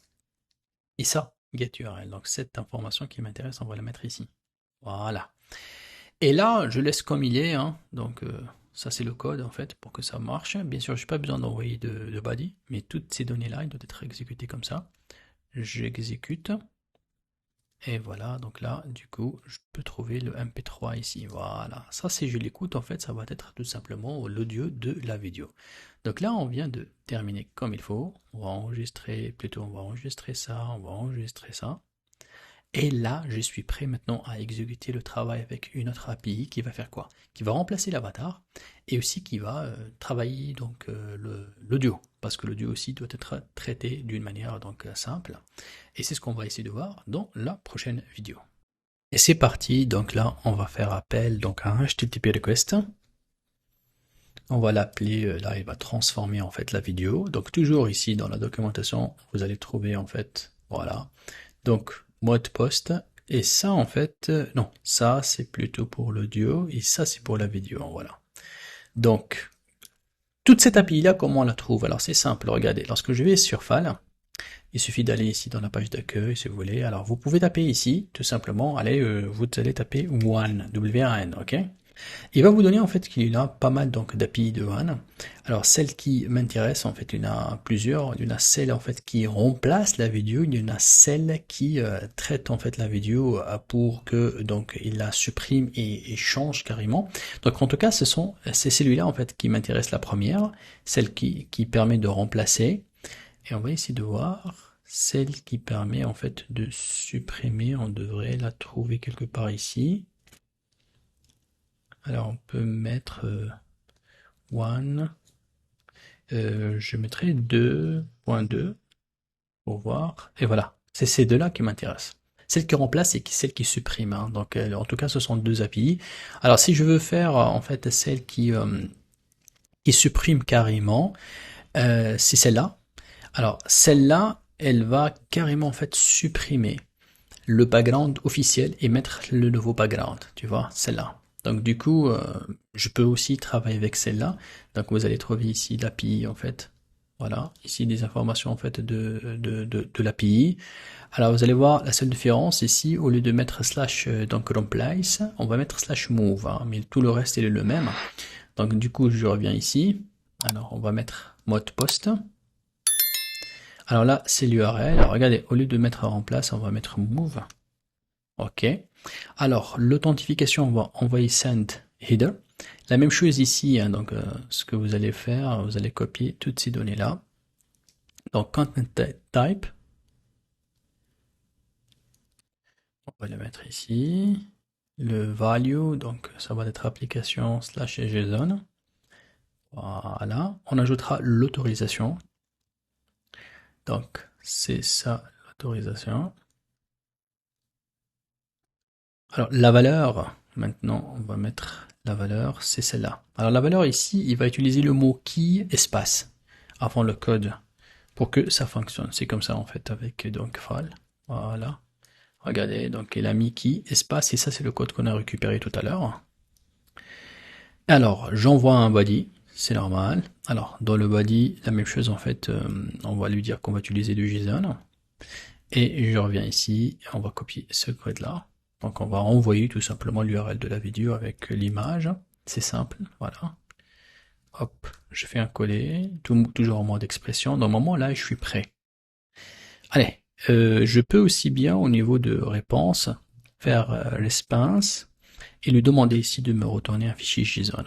Et ça, get URL. Donc cette information qui m'intéresse, on va la mettre ici. Voilà. Et là, je laisse comme il est, hein. Donc ça c'est le code en fait pour que ça marche. Bien sûr, je n'ai pas besoin d'envoyer de body, mais toutes ces données-là, elles doivent être exécutées comme ça. J'exécute. Et voilà, donc là, du coup, je peux trouver le MP3 ici. Voilà, ça si je l'écoute, en fait, ça va être tout simplement l'audio de la vidéo. Donc là, on vient de terminer comme il faut. On va enregistrer, plutôt on va enregistrer ça, on va enregistrer ça. Et là, je suis prêt maintenant à exécuter le travail avec une autre API qui va faire quoi? Qui va remplacer l'avatar et aussi qui va travailler donc l'audio, parce que l'audio aussi doit être traité d'une manière donc simple. Et c'est ce qu'on va essayer de voir dans la prochaine vidéo. Et c'est parti, donc là on va faire appel donc à un HTTP request. On va l'appeler, là il va transformer en fait la vidéo. Donc toujours ici dans la documentation, vous allez trouver en fait, voilà. Donc mode post, et ça en fait, non, ça c'est plutôt pour l'audio, et ça c'est pour la vidéo, voilà. Donc, toute cette API là, comment on la trouve? Alors c'est simple, regardez, lorsque je vais sur File, il suffit d'aller ici dans la page d'accueil si vous voulez, alors vous pouvez taper ici, tout simplement, allez, vous allez taper WAN, W-A-N, ok? Il va vous donner en fait qu'il y a pas mal donc d'API de WAN. Alors celle qui m'intéresse en fait, il y en a plusieurs. Il y en a celle en fait qui remplace la vidéo, il y en a celle qui traite en fait la vidéo pour que donc il la supprime et change carrément. Donc en tout cas, c'est celui-là en fait qui m'intéresse la première, celle qui permet de remplacer. Et on va essayer de voir celle qui permet en fait de supprimer. On devrait la trouver quelque part ici. Alors on peut mettre one, je mettrai 2.2 pour voir, et voilà, c'est ces deux-là qui m'intéressent. Celle qui remplace et celle qui supprime, hein. Donc en tout cas ce sont deux API. Alors si je veux faire en fait celle qui supprime carrément, c'est celle-là. Alors celle-là, elle va carrément en fait supprimer le background officiel et mettre le nouveau background, tu vois, celle-là. Donc du coup, je peux aussi travailler avec celle-là. Donc vous allez trouver ici l'API en fait. Voilà, ici des informations en fait de l'API. Alors vous allez voir la seule différence ici, au lieu de mettre slash donc replace, on va mettre slash move, hein, mais tout le reste est le même. Donc du coup je reviens ici. Alors on va mettre mode post. Alors là c'est l'URL. Alors regardez, au lieu de mettre remplace, on va mettre move. Ok. Alors l'authentification, on va envoyer send header. La même chose ici, hein, donc ce que vous allez faire, vous allez copier toutes ces données là. Donc content type, on va le mettre ici. Le value, donc ça va être application slash JSON. Voilà. On ajoutera l'autorisation. Donc c'est ça l'autorisation. Alors la valeur, maintenant on va mettre la valeur, c'est celle-là. Alors la valeur ici, il va utiliser le mot key espace avant le code pour que ça fonctionne. C'est comme ça en fait avec donc file. Voilà. Regardez, donc il a mis key espace et ça c'est le code qu'on a récupéré tout à l'heure. Alors j'envoie un body, c'est normal. Alors dans le body, la même chose en fait, on va lui dire qu'on va utiliser du JSON. Et je reviens ici, on va copier ce code là. Donc on va envoyer tout simplement l'URL de la vidéo avec l'image. C'est simple, voilà. Hop, je fais un coller, toujours en mode expression. Normalement là, je suis prêt. Allez, je peux aussi bien au niveau de réponse faire response et lui demander ici de me retourner un fichier JSON.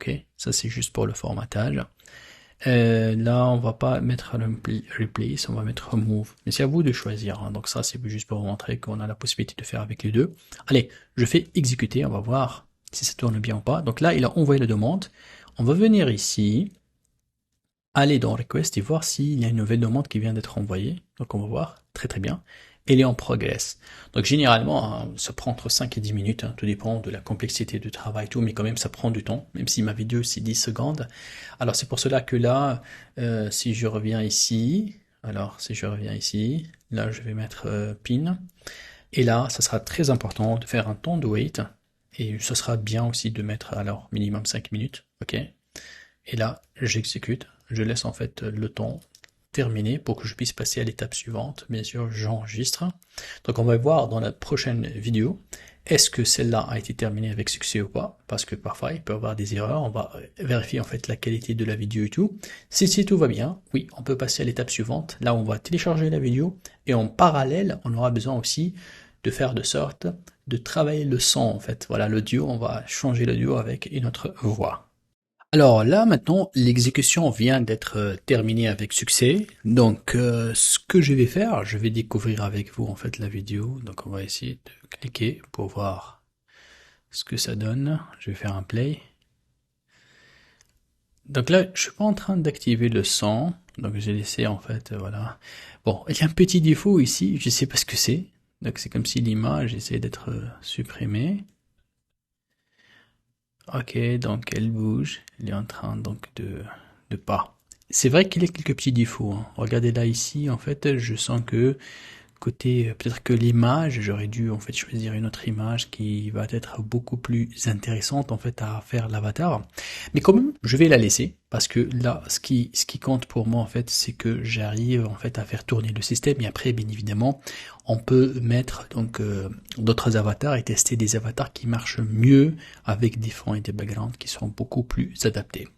Ok, ça c'est juste pour le formatage. Là, on va pas mettre replace, on va mettre move. Mais c'est à vous de choisir. Hein. Donc ça, c'est juste pour vous montrer qu'on a la possibilité de faire avec les deux. Allez, je fais exécuter. On va voir si ça tourne bien ou pas. Donc là, il a envoyé la demande. On va venir ici, aller dans request et voir s'il y a une nouvelle demande qui vient d'être envoyée. Donc on va voir. Très très bien. Elle est en progress. Donc généralement, hein, ça prend entre 5 et 10 minutes, hein, tout dépend de la complexité du travail et tout, mais quand même ça prend du temps, même si ma vidéo c'est 10 secondes. Alors c'est pour cela que là, si je reviens ici, alors si je reviens ici, là je vais mettre pin, et là ça sera très important de faire un temps de wait, et ce sera bien aussi de mettre alors minimum 5 minutes, ok. Et là j'exécute, je laisse en fait le temps terminé pour que je puisse passer à l'étape suivante. Bien sûr, j'enregistre. Donc on va voir dans la prochaine vidéo, est-ce que celle-là a été terminée avec succès ou pas, parce que parfois il peut y avoir des erreurs, on va vérifier en fait la qualité de la vidéo et tout. Si tout va bien, oui, on peut passer à l'étape suivante. Là, on va télécharger la vidéo et en parallèle, on aura besoin aussi de faire de sorte de travailler le son en fait. Voilà, l'audio, on va changer l'audio avec une autre voix. Alors là maintenant l'exécution vient d'être terminée avec succès. Donc ce que je vais faire, je vais découvrir avec vous en fait la vidéo. Donc on va essayer de cliquer pour voir ce que ça donne. Je vais faire un play. Donc là je suis pas en train d'activer le son. Donc j'ai laissé en fait voilà. Bon, il y a un petit défaut ici, je sais pas ce que c'est. Donc c'est comme si l'image essaie d'être supprimée. Ok, donc elle bouge, elle est en train donc de pas. C'est vrai qu'il y a quelques petits défauts. Hein. Regardez là ici, en fait, je sens que côté peut-être que l'image, j'aurais dû en fait choisir une autre image qui va être beaucoup plus intéressante en fait à faire l'avatar. Mais quand même, je vais la laisser parce que là, ce qui compte pour moi en fait, c'est que j'arrive en fait à faire tourner le système et après, bien évidemment, on peut mettre donc d'autres avatars et tester des avatars qui marchent mieux avec des fonds et des backgrounds qui sont beaucoup plus adaptés.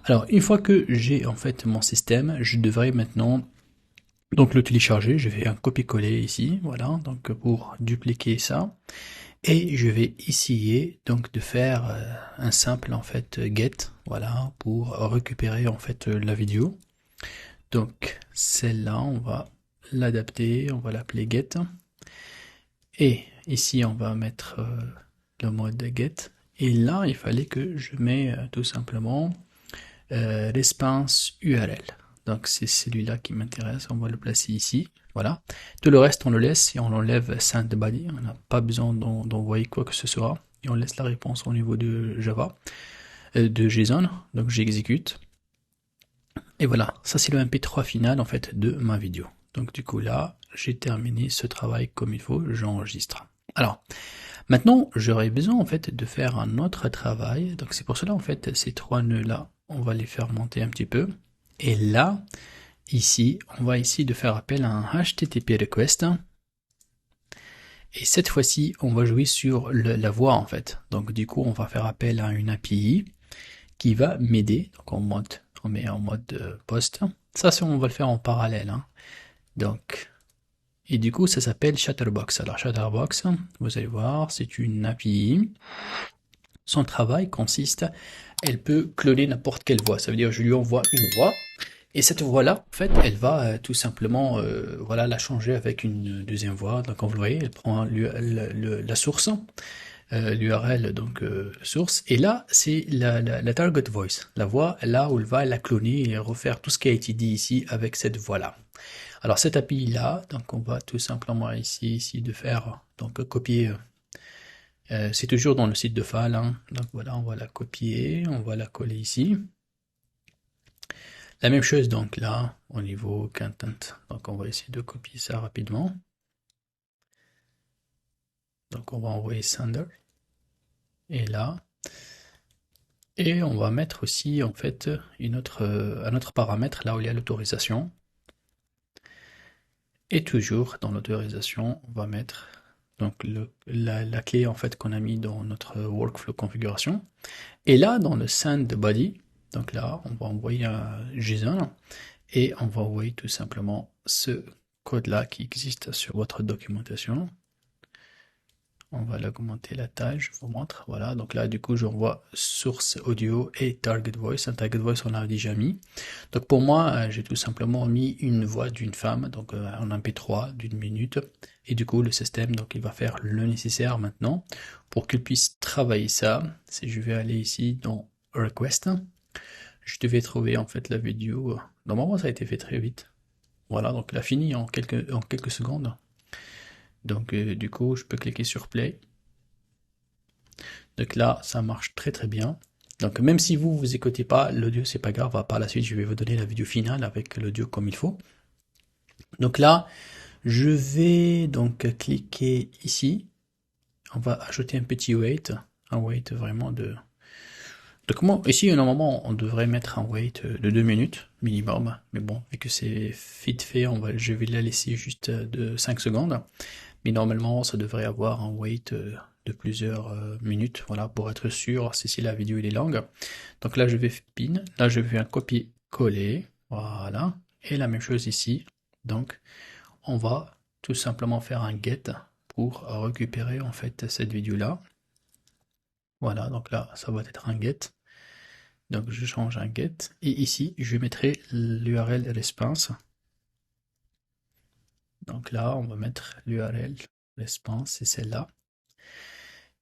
Alors, une fois que j'ai en fait mon système, je devrais maintenant donc le télécharger. Je vais un copier-coller ici, voilà, donc pour dupliquer ça. Et je vais essayer donc de faire un simple en fait get, voilà, pour récupérer en fait la vidéo. Donc celle-là, on va l'adapter, on va l'appeler get. Et ici, on va mettre le mode get. Et là, il fallait que je mette tout simplement response URL. Donc c'est celui-là qui m'intéresse, on va le placer ici, voilà. Tout le reste on le laisse et on enlève sendBody, on n'a pas besoin d'envoyer quoi que ce soit, et on laisse la réponse au niveau de Java, de JSON, donc j'exécute. Et voilà, ça c'est le MP3 final en fait de ma vidéo. Donc du coup là, j'ai terminé ce travail comme il faut, j'enregistre. Alors, maintenant, j'aurais besoin en fait de faire un autre travail. Donc c'est pour cela en fait ces trois nœuds là, on va les faire monter un petit peu. Et là, ici, on va essayer de faire appel à un HTTP request. Et cette fois-ci, on va jouer sur la voix en fait. Donc du coup, on va faire appel à une API qui va m'aider. Donc on met en mode post. Ça, on va le faire en parallèle. Hein. Donc, et du coup, ça s'appelle Chatterbox. Alors Chatterbox, vous allez voir, c'est une API. Son travail consiste, elle peut cloner n'importe quelle voix. Ça veut dire, je lui envoie une voix. Et cette voix-là, en fait, elle va tout simplement, voilà, la changer avec une deuxième voix. Donc, vous voyez, elle prend la source, l'URL donc source, et là c'est la target voice, la voix là où elle va la cloner et refaire tout ce qui a été dit ici avec cette voix-là. Alors cette API là, donc on va tout simplement ici de faire donc copier. C'est toujours dans le site de file, hein. Donc voilà, on va la copier, on va la coller ici. La même chose donc là, au niveau content. Donc on va essayer de copier ça rapidement. Donc on va envoyer sender. Et là. Et on va mettre aussi en fait un autre paramètre là où il y a l'autorisation. Et toujours dans l'autorisation, on va mettre donc la clé en fait qu'on a mis dans notre workflow configuration. Et là dans le send body, donc là on va envoyer un JSON et on va envoyer tout simplement ce code là qui existe sur votre documentation. On va l'augmenter la taille, je vous montre. Voilà, donc là, du coup, j'envoie source audio et target voice. Un target voice, on l'a déjà mis. Donc pour moi, j'ai tout simplement mis une voix d'une femme, donc en MP3 d'une minute. Et du coup, le système, donc il va faire le nécessaire maintenant pour qu'il puisse travailler ça. Si je vais aller ici dans request, je devais trouver en fait la vidéo. Normalement, ça a été fait très vite. Voilà, donc il a fini en quelques secondes. Donc du coup, je peux cliquer sur play. Donc là, ça marche très très bien. Donc même si vous écoutez pas l'audio, c'est pas grave. Par la suite, je vais vous donner la vidéo finale avec l'audio comme il faut. Donc là, je vais donc cliquer ici. On va ajouter un petit wait, vraiment de. Donc moi, ici, normalement, on devrait mettre un wait de 2 minutes minimum. Mais bon, vu que c'est vite fait, je vais la laisser juste de 5 secondes. Mais normalement, ça devrait avoir un wait de plusieurs minutes, voilà, pour être sûr si la vidéo est longue. Donc là, je vais pin, là, je vais un copier-coller, voilà, et la même chose ici. Donc, on va tout simplement faire un get pour récupérer en fait cette vidéo-là. Voilà, donc là, ça va être un get. Donc, je change un get, et ici, je mettrai l'URL response. Donc là, on va mettre l'URL response, c'est celle-là.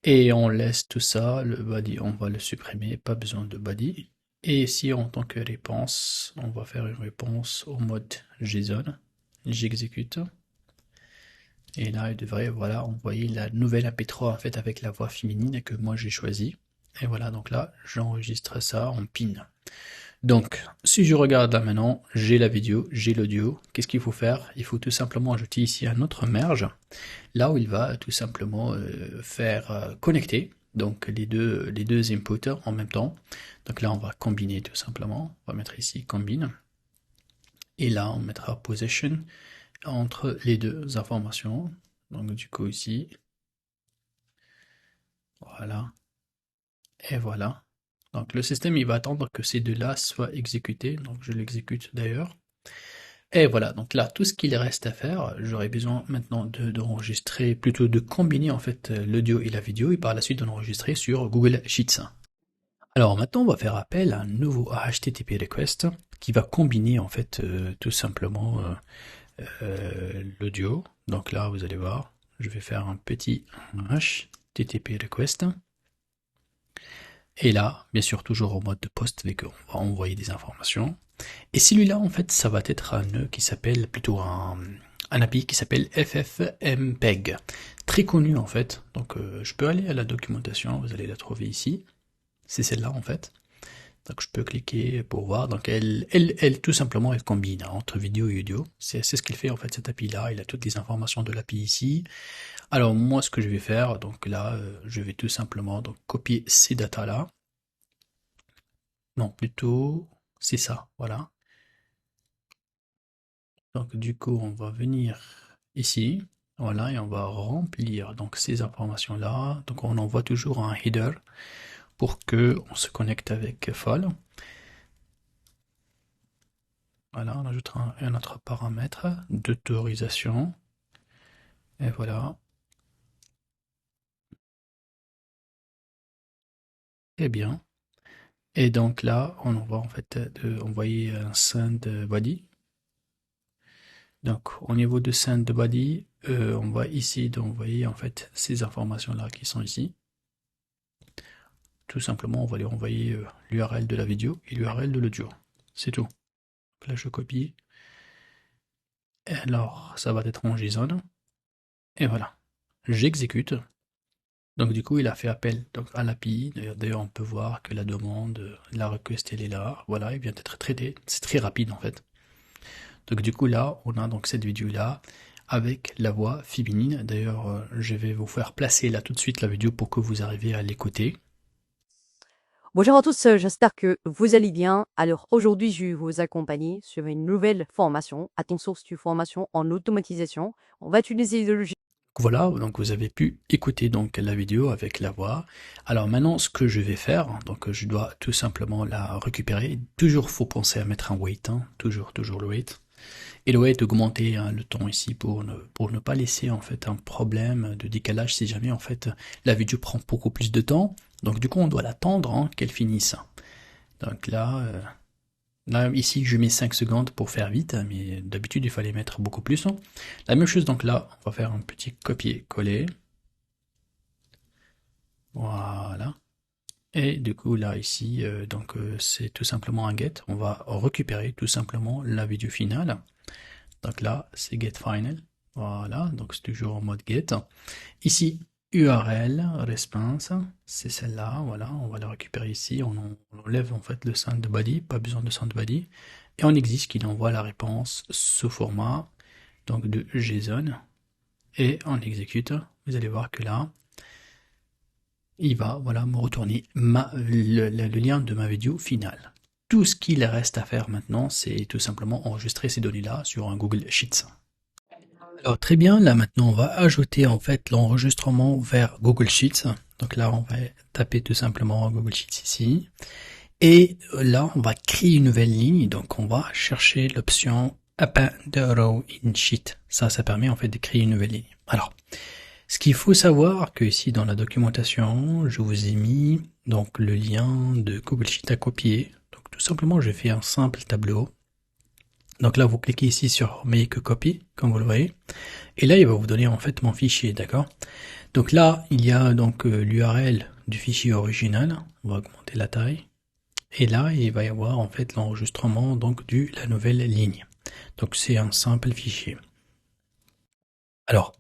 Et on laisse tout ça, le body, on va le supprimer, pas besoin de body. Et ici, en tant que réponse, on va faire une réponse au mode JSON. J'exécute. Et là, il devrait, voilà, envoyer la nouvelle MP3 en fait avec la voix féminine que moi j'ai choisie. Et voilà, donc là, j'enregistre ça en pin. Donc, si je regarde là maintenant, j'ai la vidéo, j'ai l'audio. Qu'est-ce qu'il faut faire? Il faut tout simplement ajouter ici un autre merge, là où il va tout simplement faire connecter donc les deux inputs en même temps. Donc là, on va combiner tout simplement. On va mettre ici combine. Et là, on mettra position entre les deux informations. Donc du coup ici, voilà. Et voilà. Donc le système, il va attendre que ces deux-là soient exécutés. Donc je l'exécute d'ailleurs. Et voilà, donc là, tout ce qu'il reste à faire, j'aurai besoin maintenant d'enregistrer, plutôt de combiner en fait l'audio et la vidéo, et par la suite de l'enregistrer sur Google Sheets. Alors maintenant, on va faire appel à un nouveau HTTP request qui va combiner en fait tout simplement l'audio. Donc là, vous allez voir, je vais faire un petit HTTP request. Et là, bien sûr, toujours au mode de post, vu qu'on va envoyer des informations. Et celui-là, en fait, ça va être un nœud qui s'appelle, plutôt un API qui s'appelle FFmpeg. Très connu, en fait. Donc, je peux aller à la documentation, vous allez la trouver ici. C'est celle-là, en fait. Donc je peux cliquer pour voir. Donc elle tout simplement, elle combine entre vidéo et audio. C'est ce qu'il fait en fait cette API-là. Il a toutes les informations de l'API ici. Alors moi, ce que je vais faire, donc là, je vais tout simplement donc copier ces datas-là. Non, plutôt, c'est ça, voilà. Donc du coup, on va venir ici, voilà, et on va remplir donc ces informations-là. Donc on envoie toujours un header pour que on se connecte avec Fall. Voilà, on ajoute un autre paramètre d'autorisation. Et voilà. Et bien. Et donc là, on va en fait envoyer un send body. Donc au niveau de send body, on va ici d'envoyer en fait ces informations-là qui sont ici. Tout simplement, on va lui envoyer l'URL de la vidéo et l'URL de l'audio. C'est tout. Là, je copie. Et alors, ça va être en JSON. Et voilà. J'exécute. Donc du coup, il a fait appel donc, à l'API. D'ailleurs, on peut voir que la demande, la request, elle est là. Voilà, il vient d'être traité. C'est très rapide en fait. Donc du coup, là, on a donc cette vidéo-là avec la voix féminine. D'ailleurs, je vais vous faire placer là tout de suite la vidéo pour que vous arriviez à l'écouter. Bonjour à tous, j'espère que vous allez bien. Alors aujourd'hui, je vais vous accompagner sur une nouvelle formation, Attention, c'est une formation en automatisation. On va utiliser le logiciel. Voilà, donc vous avez pu écouter donc la vidéo avec la voix. Alors maintenant, ce que je vais faire, donc je dois tout simplement la récupérer. Toujours faut penser à mettre un wait, toujours le wait. Et le wait, augmenter le temps ici pour ne pas laisser en fait un problème de décalage si jamais en fait la vidéo prend beaucoup plus de temps. Donc du coup, on doit l'attendre qu'elle finisse. Donc là, ici, je mets 5 secondes pour faire vite, mais d'habitude, il fallait mettre beaucoup plus. La même chose, donc là, on va faire un petit copier-coller. Voilà. Et du coup, là, ici, c'est tout simplement un get. On va récupérer tout simplement la vidéo finale. Donc là, c'est get final. Voilà, donc c'est toujours en mode get. Ici, URL, response, c'est celle-là, voilà, on va la récupérer ici, on enlève en fait le send body, pas besoin de send body, et on exige qu'il envoie la réponse sous format donc de JSON, et on exécute, vous allez voir que là, il va voilà, me retourner le lien de ma vidéo finale. Tout ce qu'il reste à faire maintenant, c'est tout simplement enregistrer ces données-là sur un Google Sheets. Alors très bien, là maintenant on va ajouter en fait l'enregistrement vers Google Sheets. Donc là on va taper tout simplement Google Sheets ici. Et là on va créer une nouvelle ligne. Donc on va chercher l'option Append Row in Sheet. Ça permet en fait de créer une nouvelle ligne. Alors, ce qu'il faut savoir que ici dans la documentation, je vous ai mis donc le lien de Google Sheets à copier. Donc tout simplement je fais un simple tableau. Donc là, vous cliquez ici sur Make Copy, comme vous le voyez. Et là, il va vous donner en fait mon fichier, d'accord? Donc là, il y a donc l'URL du fichier original. On va augmenter la taille. Et là, il va y avoir en fait l'enregistrement donc de la nouvelle ligne. Donc c'est un simple fichier. Alors,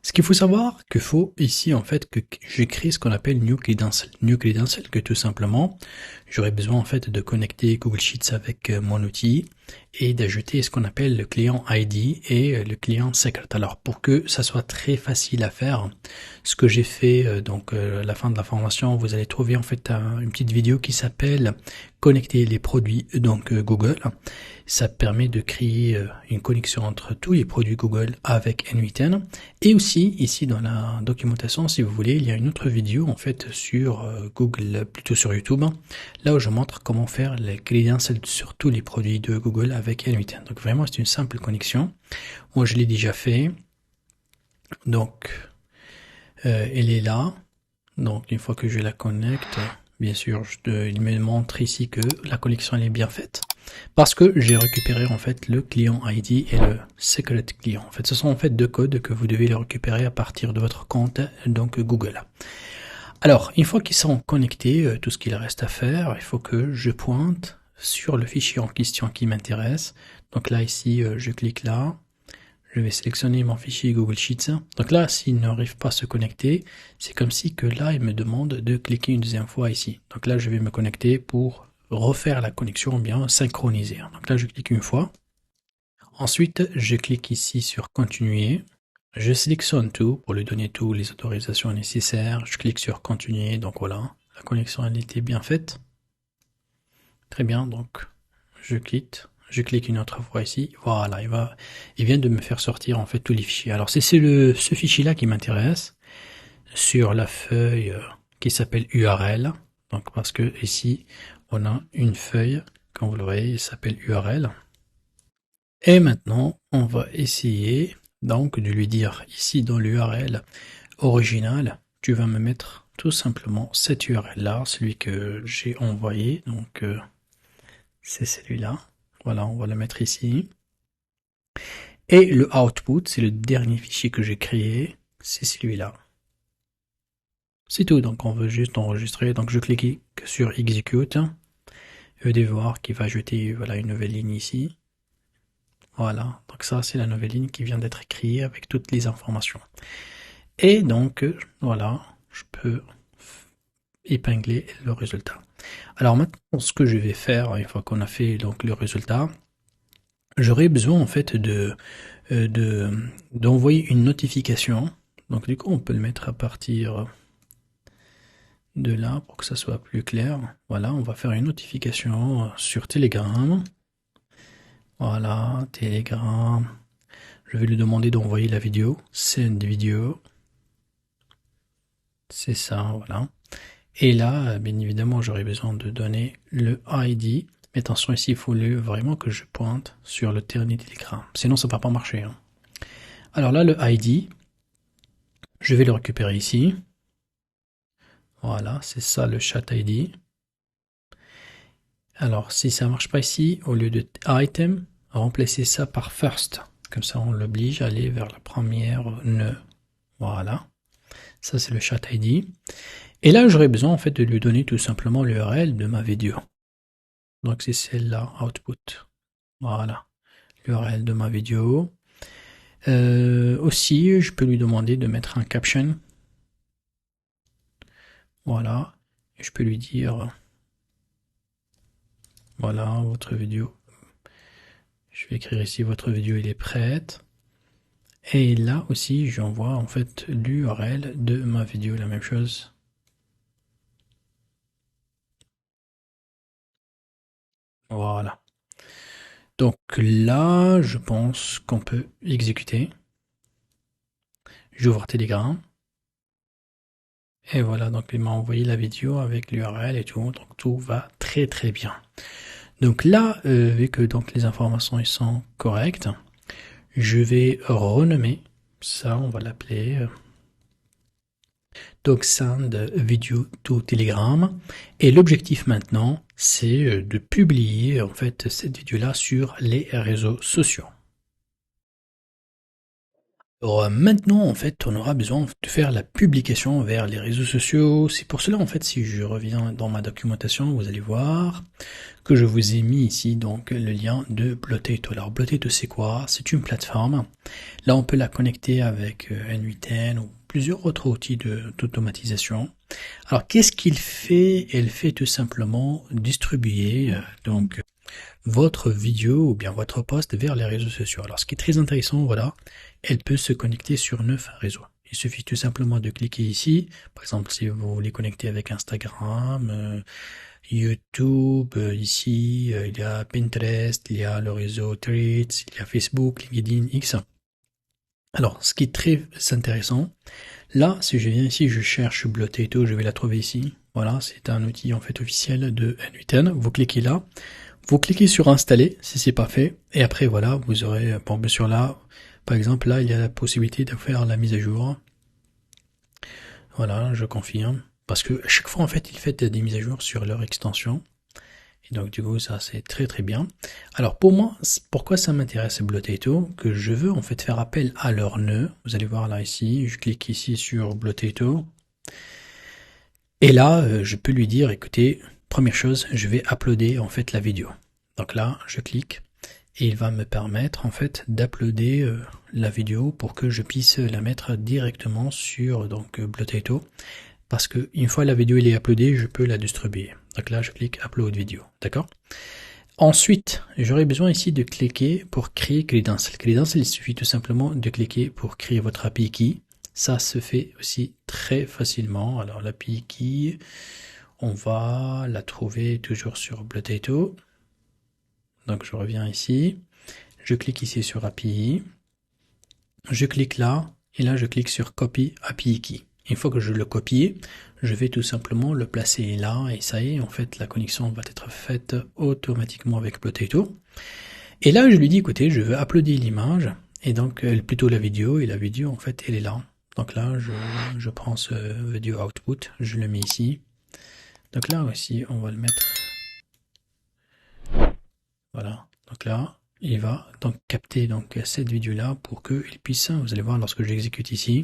ce qu'il faut savoir, qu'il faut ici en fait que j'écris ce qu'on appelle New Credential. New Credential, que tout simplement, j'aurais besoin en fait de connecter Google Sheets avec mon outil et d'ajouter ce qu'on appelle le client ID et le client secret. Alors pour que ça soit très facile à faire, ce que j'ai fait donc à la fin de la formation, vous allez trouver en fait une petite vidéo qui s'appelle connecter les produits donc Google. Ça permet de créer une connexion entre tous les produits Google avec N8N. Et aussi, ici dans la documentation, si vous voulez, il y a une autre vidéo en fait sur Google, plutôt sur YouTube, là où je montre comment faire les credentials sur tous les produits de Google avec N8N. Donc vraiment, c'est une simple connexion. Moi, je l'ai déjà fait. Donc, elle est là. Donc, une fois que je la connecte, bien sûr, il me montre ici que la connexion elle est bien faite. Parce que j'ai récupéré en fait le client ID et le secret client. En fait, ce sont en fait deux codes que vous devez les récupérer à partir de votre compte donc Google. Alors, une fois qu'ils sont connectés, tout ce qu'il reste à faire, il faut que je pointe sur le fichier en question qui m'intéresse. Donc là, ici, je clique là. Je vais sélectionner mon fichier Google Sheets. Donc là, s'il n'arrive pas à se connecter, c'est comme si que là, il me demande de cliquer une deuxième fois ici. Donc là, je vais me connecter pour refaire la connexion ou bien synchroniser. Donc là, je clique une fois. Ensuite, je clique ici sur continuer. Je sélectionne tout pour lui donner toutes les autorisations nécessaires. Je clique sur continuer. Donc voilà, la connexion elle était bien faite. Très bien, donc je clique une autre fois ici. Voilà, il vient de me faire sortir en fait tous les fichiers. Alors c'est ce fichier-là qui m'intéresse sur la feuille qui s'appelle URL. Donc parce que ici on a une feuille, comme vous le voyez, il s'appelle URL. Et maintenant, on va essayer donc de lui dire ici dans l'URL original, tu vas me mettre tout simplement cette URL là, celui que j'ai envoyé, donc c'est celui-là. Voilà, on va le mettre ici. Et le output, c'est le dernier fichier que j'ai créé, c'est celui-là. C'est tout, donc on veut juste enregistrer, donc je clique sur execute, et vous devez voir qu'il va ajouter voilà, une nouvelle ligne ici. Voilà, donc ça c'est la nouvelle ligne qui vient d'être créée avec toutes les informations. Et donc, voilà, je peux épingler le résultat. Alors maintenant, ce que je vais faire, une fois qu'on a fait donc le résultat, j'aurai besoin en fait d'envoyer une notification. Donc du coup, on peut le mettre à partir de là pour que ça soit plus clair. Voilà, on va faire une notification sur Telegram. Voilà, Telegram. Je vais lui demander d'envoyer la vidéo. Send vidéo. C'est ça, voilà. Et là, bien évidemment, j'aurai besoin de donner le ID. Mais attention, ici, il faut vraiment que je pointe sur le terminal Telegram. Sinon, ça ne va pas marcher. Hein. Alors là, le ID, je vais le récupérer ici. Voilà, c'est ça le chat ID. Alors, si ça ne marche pas ici, au lieu de item, remplacez ça par first. Comme ça, on l'oblige à aller vers la première nœud. Voilà. Ça, c'est le chat ID. Et là, j'aurais besoin, en fait, de lui donner tout simplement l'URL de ma vidéo. Donc, c'est celle-là, output. Voilà. L'URL de ma vidéo. Aussi, je peux lui demander de mettre un caption. Voilà. Et je peux lui dire, voilà, votre vidéo. Je vais écrire ici, votre vidéo, il est prête. Et là aussi, j'envoie en fait l'URL de ma vidéo, la même chose. Voilà. Donc là, je pense qu'on peut exécuter. J'ouvre Telegram. Et voilà, donc il m'a envoyé la vidéo avec l'URL et tout. Donc tout va très très bien. Donc là, vu que donc les informations ils sont correctes, je vais renommer ça, on va l'appeler donc send video to Telegram. Et l'objectif maintenant, c'est de publier en fait cette vidéo-là sur les réseaux sociaux. Alors maintenant, en fait, on aura besoin de faire la publication vers les réseaux sociaux. C'est pour cela, en fait, si je reviens dans ma documentation, vous allez voir que je vous ai mis ici donc le lien de Blotato. Alors Blotato, c'est quoi? C'est une plateforme. Là, on peut la connecter avec N8N ou plusieurs autres outils d'automatisation. Alors, qu'est-ce qu'il fait? Elle fait tout simplement distribuer donc votre vidéo ou bien votre post vers les réseaux sociaux. Alors, ce qui est très intéressant, voilà, elle peut se connecter sur 9 réseaux. Il suffit tout simplement de cliquer ici. Par exemple, si vous voulez connecter avec Instagram, YouTube, ici, il y a Pinterest, il y a le réseau Threads, il y a Facebook, LinkedIn, X. Alors, ce qui est très intéressant, là, si je viens ici, je cherche Blotato, je vais la trouver ici. Voilà, c'est un outil en fait officiel de N8N. Vous cliquez là, vous cliquez sur installer si c'est pas fait, et après voilà, vous aurez, bon, bien sûr là, par exemple là, il y a la possibilité de faire la mise à jour. Voilà, je confirme. Parce que à chaque fois, en fait, ils font des mises à jour sur leur extension. Et donc, du coup, ça, c'est très, très bien. Alors, pour moi, pourquoi ça m'intéresse, Blotato? Que je veux, en fait, faire appel à leur nœud. Vous allez voir là, ici. Je clique ici sur Blotato. Et là, je peux lui dire, écoutez, première chose, je vais uploader, en fait, la vidéo. Donc là, je clique. Et il va me permettre, en fait, d'uploader la vidéo pour que je puisse la mettre directement sur, donc, Blotato. Parce que une fois la vidéo elle est uploadée, je peux la distribuer. Donc là, je clique Upload vidéo, d'accord? Ensuite, j'aurai besoin ici de cliquer pour créer Credential. Credential, il suffit tout simplement de cliquer pour créer votre API Key. Ça se fait aussi très facilement. Alors l'API Key, on va la trouver toujours sur Potato. Donc je reviens ici, je clique ici sur API, je clique là, et là je clique sur Copy API Key. Une fois que je le copie, je vais tout simplement le placer là, et ça y est, en fait la connexion va être faite automatiquement avec Potato. Et là je lui dis, écoutez, je veux uploader l'image, et donc plutôt la vidéo, et la vidéo en fait elle est là. Donc là je prends ce video output, je le mets ici. Donc là aussi on va le mettre, voilà, donc là il va donc capter donc cette vidéo là pour qu'il puisse, vous allez voir lorsque j'exécute ici,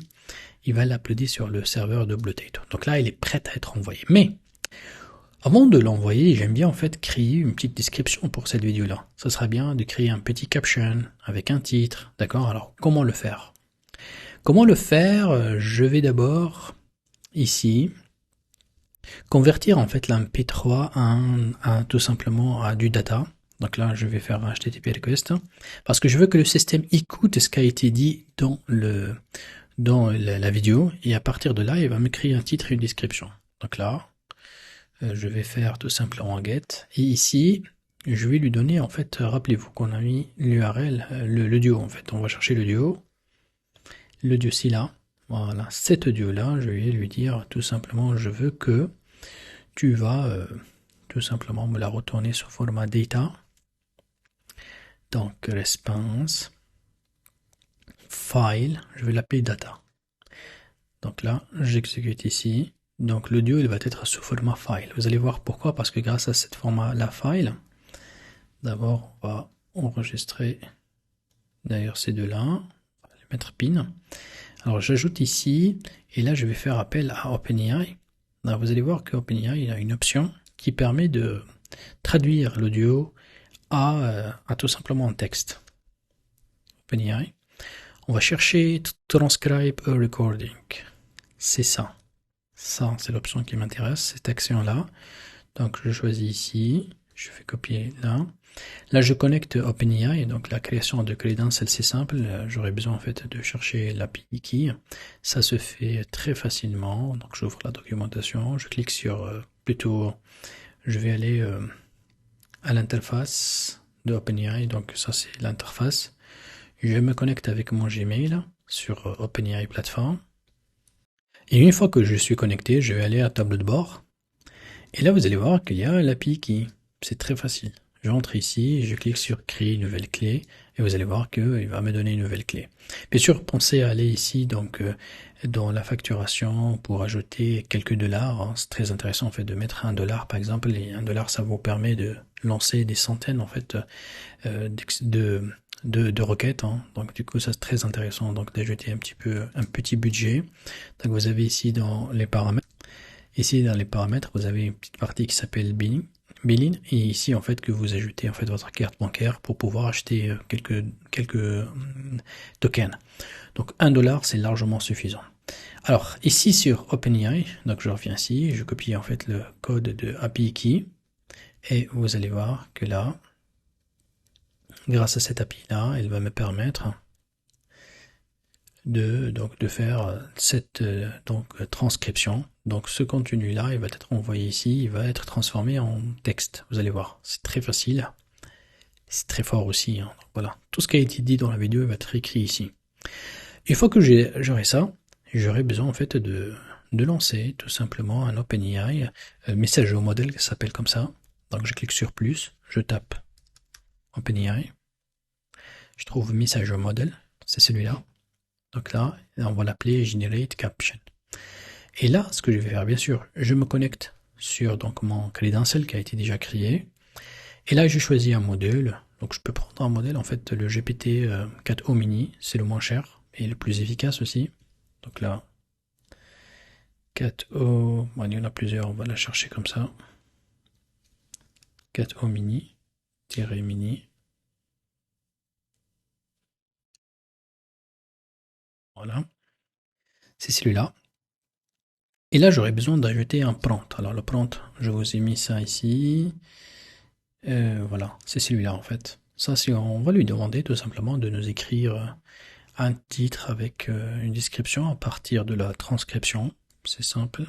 il va l'uploader sur le serveur de Potato. Donc là il est prêt à être envoyé. Mais avant de l'envoyer, j'aime bien en fait créer une petite description pour cette vidéo là. Ça sera bien de créer un petit caption avec un titre, d'accord? Alors comment le faire? Comment le faire? Je vais d'abord ici convertir en fait l'MP3 à tout simplement à du data. Donc là, je vais faire un HTTP request parce que je veux que le système écoute ce qui a été dit dans la vidéo, et à partir de là, il va me créer un titre et une description. Donc là, je vais faire tout simplement un get, et ici, je vais lui donner, en fait, rappelez-vous qu'on a mis l'URL, l'audio, en fait. On va chercher l'audio ci là. Voilà, cet audio là, je vais lui dire tout simplement, je veux que tu vas tout simplement me la retourner sous format data. Donc response file, je vais l'appeler data. Donc là, j'exécute ici. Donc l'audio, il va être sous format file. Vous allez voir pourquoi, parce que grâce à ce format la file, d'abord on va enregistrer d'ailleurs ces deux-là, on va les mettre pin. Alors j'ajoute ici, et là je vais faire appel à OpenAI. Alors vous allez voir que OpenAI il a une option qui permet de traduire l'audio à tout simplement un texte. OpenAI. On va chercher transcribe a recording. C'est ça. Ça, c'est l'option qui m'intéresse, cette action-là. Donc je choisis ici, je fais copier là. Là, je connecte OpenAI, donc la création de credentials, c'est simple. J'aurais besoin en fait de chercher l'API key. Ça se fait très facilement. Donc j'ouvre la documentation, je clique sur plutôt, je vais aller à l'interface de OpenAI. Donc ça, c'est l'interface. Je me connecte avec mon Gmail sur OpenAI Platform. Et une fois que je suis connecté, je vais aller à tableau de bord. Et là, vous allez voir qu'il y a l'API key. C'est très facile. J'entre ici, je clique sur créer une nouvelle clé, et vous allez voir qu'il va me donner une nouvelle clé. Bien sûr, pensez à aller ici donc dans la facturation pour ajouter quelques dollars. Hein. C'est très intéressant en fait de mettre $1 par exemple, et $1 ça vous permet de lancer des centaines en fait de requêtes. Hein. Donc du coup ça c'est très intéressant donc d'ajouter un petit budget. Donc vous avez ici dans les paramètres. Ici, dans les paramètres, vous avez une petite partie qui s'appelle billing. Et ici, en fait, que vous ajoutez en fait votre carte bancaire pour pouvoir acheter quelques tokens. Donc, $1, c'est largement suffisant. Alors, ici sur OpenAI, donc je reviens ici, je copie en fait le code de API Key. Et vous allez voir que là, grâce à cette API là, elle va me permettre de faire cette transcription. Donc ce contenu là, il va être envoyé ici, il va être transformé en texte. Vous allez voir, c'est très facile, c'est très fort aussi. Hein. Donc, voilà, tout ce qui a été dit dans la vidéo va être écrit ici. Une fois que j'aurai ça, j'aurai besoin en fait de lancer tout simplement un OpenAI message au modèle qui s'appelle comme ça. Donc je clique sur plus, je tape OpenAI, je trouve message au modèle, c'est celui-là. Donc là, on va l'appeler Generate Caption. Et là, ce que je vais faire, bien sûr, je me connecte sur donc mon credential qui a été déjà créé. Et là, je choisis un modèle. Donc je peux prendre un modèle, en fait, le GPT-4o mini, c'est le moins cher et le plus efficace aussi. Donc là, 4o, bon, il y en a plusieurs, on va la chercher comme ça. 4o mini, mini. Voilà. C'est celui-là. Et là, j'aurais besoin d'ajouter un prompt. Alors le prompt, je vous ai mis ça ici. Voilà, c'est celui-là en fait. Ça, c'est, on va lui demander tout simplement de nous écrire un titre avec une description à partir de la transcription. C'est simple.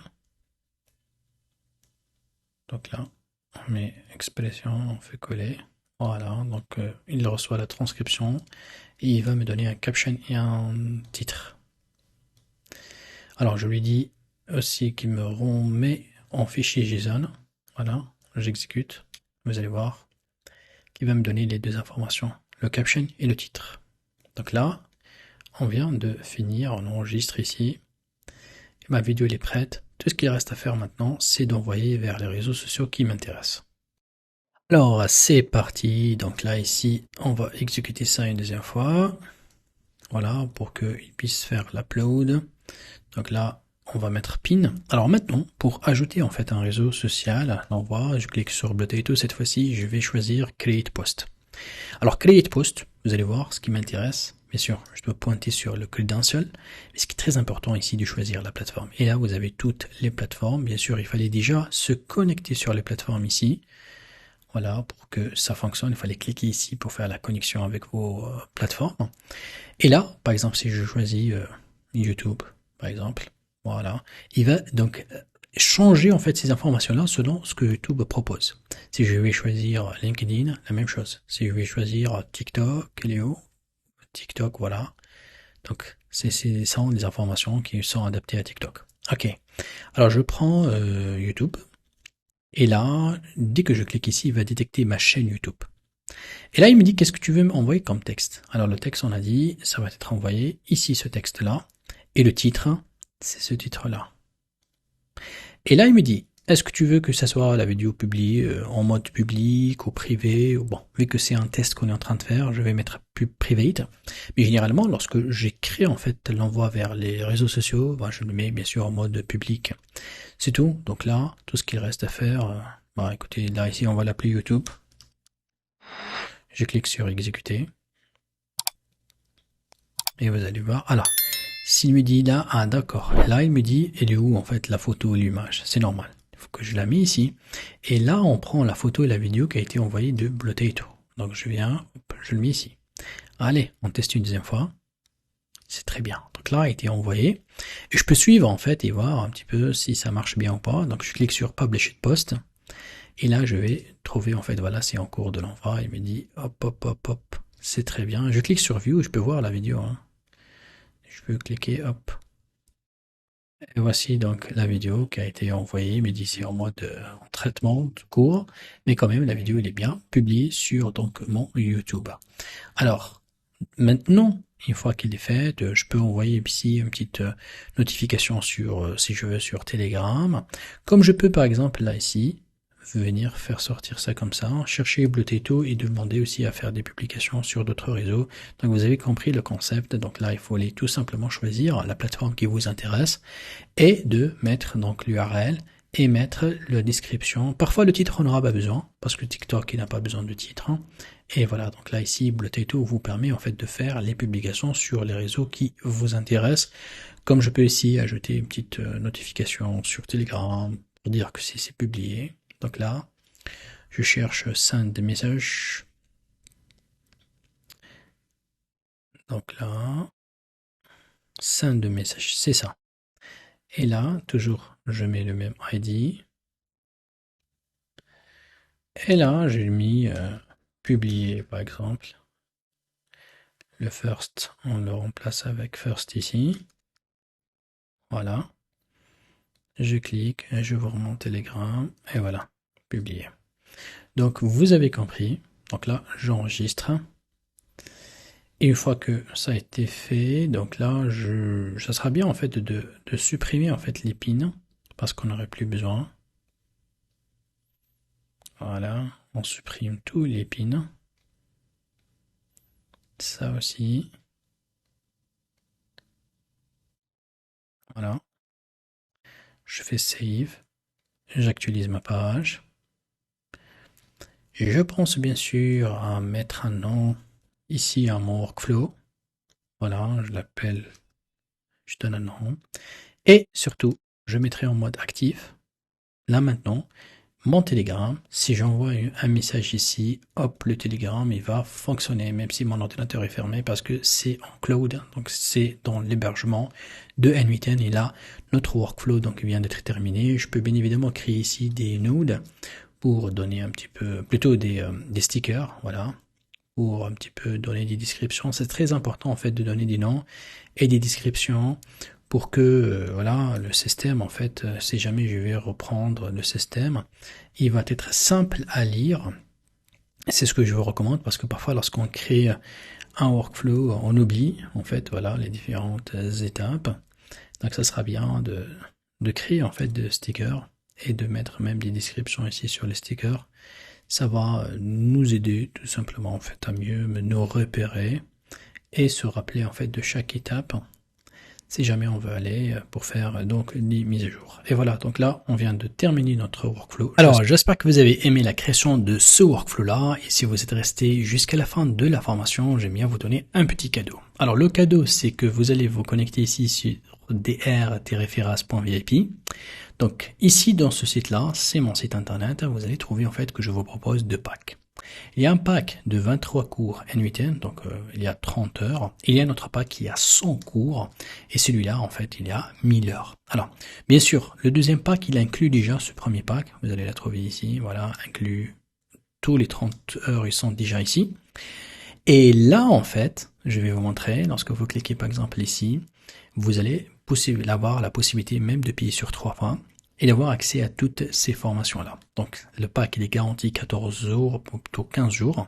Donc là, on met expression, on fait coller. Voilà, donc il reçoit la transcription et il va me donner un caption et un titre. Alors je lui dis aussi qu'il me remet en fichier JSON. Voilà, j'exécute. Vous allez voir qu'il va me donner les deux informations, le caption et le titre. Donc là, on vient de finir, on enregistre ici. Ma vidéo elle est prête. Tout ce qu'il reste à faire maintenant, c'est d'envoyer vers les réseaux sociaux qui m'intéressent. Alors, c'est parti. Donc là, ici, on va exécuter ça une deuxième fois. Voilà, pour qu'il puisse faire l'upload. Donc là, on va mettre pin. Alors maintenant, pour ajouter en fait un réseau social, l'envoi, je clique sur Potato. Cette fois-ci, je vais choisir Create Post. Alors, Create Post, vous allez voir ce qui m'intéresse. Bien sûr, je dois pointer sur le credential, mais ce qui est très important ici, de choisir la plateforme. Et là, vous avez toutes les plateformes. Bien sûr, il fallait déjà se connecter sur les plateformes ici. Voilà, pour que ça fonctionne, il fallait cliquer ici pour faire la connexion avec vos plateformes. Et là, par exemple, si je choisis YouTube, par exemple, voilà, il va donc changer en fait ces informations-là selon ce que YouTube propose. Si je vais choisir LinkedIn, la même chose. Si je vais choisir TikTok, Léo, TikTok, voilà. Donc, ce sont des informations qui sont adaptées à TikTok. Ok. Alors, je prends YouTube. Et là, dès que je clique ici, il va détecter ma chaîne YouTube. Et là, il me dit, qu'est-ce que tu veux m'envoyer comme texte? Alors, le texte, on a dit, ça va être envoyé ici, ce texte-là. Et le titre, c'est ce titre-là. Et là, il me dit, est-ce que tu veux que ça soit la vidéo publiée en mode public ou privé? Bon, vu que c'est un test qu'on est en train de faire, je vais mettre private. Mais généralement, lorsque j'écris en fait l'envoi vers les réseaux sociaux, ben, je le mets bien sûr en mode public. C'est tout. Donc là, tout ce qu'il reste à faire, bah écoutez, là ici, on va l'appeler YouTube. Je clique sur exécuter. Et vous allez voir. Alors, s'il me dit là, ah d'accord. Là, il me dit, elle est où en fait la photo et l'image? C'est normal. Il faut que je la mette ici. Et là, on prend la photo et la vidéo qui a été envoyée de Potato. Donc je viens, je le mets ici. Allez, on teste une deuxième fois. C'est très bien. Donc là, a été envoyé. Et je peux suivre en fait et voir un petit peu si ça marche bien ou pas. Donc je clique sur Publish Post. Et là, je vais trouver en fait, voilà, c'est en cours de l'envoi. Il me dit, hop, hop, hop, hop. C'est très bien. Je clique sur View et je peux voir la vidéo. Hein. Je peux cliquer, hop. Et voici donc la vidéo qui a été envoyée, mais d'ici en mode en traitement de court. Mais quand même, la vidéo, elle est bien publiée sur donc mon YouTube. Alors, maintenant, une fois qu'il est fait, je peux envoyer ici une petite notification sur, si je veux, sur Telegram. Comme je peux, par exemple, là, ici, venir faire sortir ça comme ça, chercher Potato et demander aussi à faire des publications sur d'autres réseaux. Donc, vous avez compris le concept. Donc là, il faut aller tout simplement choisir la plateforme qui vous intéresse et de mettre donc l'URL et mettre la description. Parfois, le titre, on n'aura pas besoin parce que TikTok, il n'a pas besoin de titre. Et voilà, donc là ici, Potato vous permet en fait de faire les publications sur les réseaux qui vous intéressent. Comme je peux ici ajouter une petite notification sur Telegram pour dire que c'est publié. Donc là, je cherche send message. Donc là, send message, c'est ça. Et là, toujours, je mets le même ID. Et là, j'ai mis publier, par exemple. Le first, on le remplace avec first ici. Voilà. Je clique, et je vous remonte Telegram, et voilà, publier. Donc, vous avez compris. Donc là, j'enregistre. Et une fois que ça a été fait, donc là, ça sera bien en fait de supprimer en fait les pins, parce qu'on n'aurait plus besoin. Voilà, on supprime tous les pins. Ça aussi. Voilà. Je fais save. J'actualise ma page. Je pense bien sûr à mettre un nom ici à mon workflow. Voilà, je l'appelle, je donne un nom. Et surtout, je mettrai en mode actif. Là maintenant, mon Telegram, si j'envoie un message ici, hop, le Telegram, il va fonctionner, même si mon ordinateur est fermé, parce que c'est en cloud, donc c'est dans l'hébergement de N8N, et là, notre workflow donc vient d'être terminé. Je peux bien évidemment créer ici des nodes pour donner un petit peu, plutôt des stickers, voilà, pour un petit peu donner des descriptions. C'est très important en fait de donner des noms et des descriptions pour que voilà, le système en fait, si jamais je vais reprendre le système, il va être simple à lire. C'est ce que je vous recommande, parce que parfois lorsqu'on crée un workflow, on oublie en fait voilà les différentes étapes. Donc ça sera bien de créer en fait des stickers et de mettre même des descriptions ici sur les stickers. Ça va nous aider tout simplement en fait à mieux nous repérer et se rappeler en fait de chaque étape si jamais on veut aller pour faire donc des mises à jour. Et voilà, donc là on vient de terminer notre workflow. Alors j'espère que vous avez aimé la création de ce workflow là, et si vous êtes resté jusqu'à la fin de la formation, j'aime bien vous donner un petit cadeau. Alors le cadeau, c'est que vous allez vous connecter ici sur dr-feras.vip. Donc ici dans ce site là, c'est mon site internet, vous allez trouver en fait que je vous propose 2 packs. Il y a un pack de 23 cours N8N, donc il y a 30 heures. Il y a un autre pack qui a 100 cours, et celui-là en fait il y a 1000 heures. Alors bien sûr, le deuxième pack il inclut déjà ce premier pack, vous allez la trouver ici, voilà, inclut tous les 30 heures, ils sont déjà ici. Et là en fait, je vais vous montrer, lorsque vous cliquez par exemple ici, vous allez avoir la possibilité même de payer sur 3 points et d'avoir accès à toutes ces formations-là. Donc, le pack, il est garanti 14 jours, plutôt 15 jours.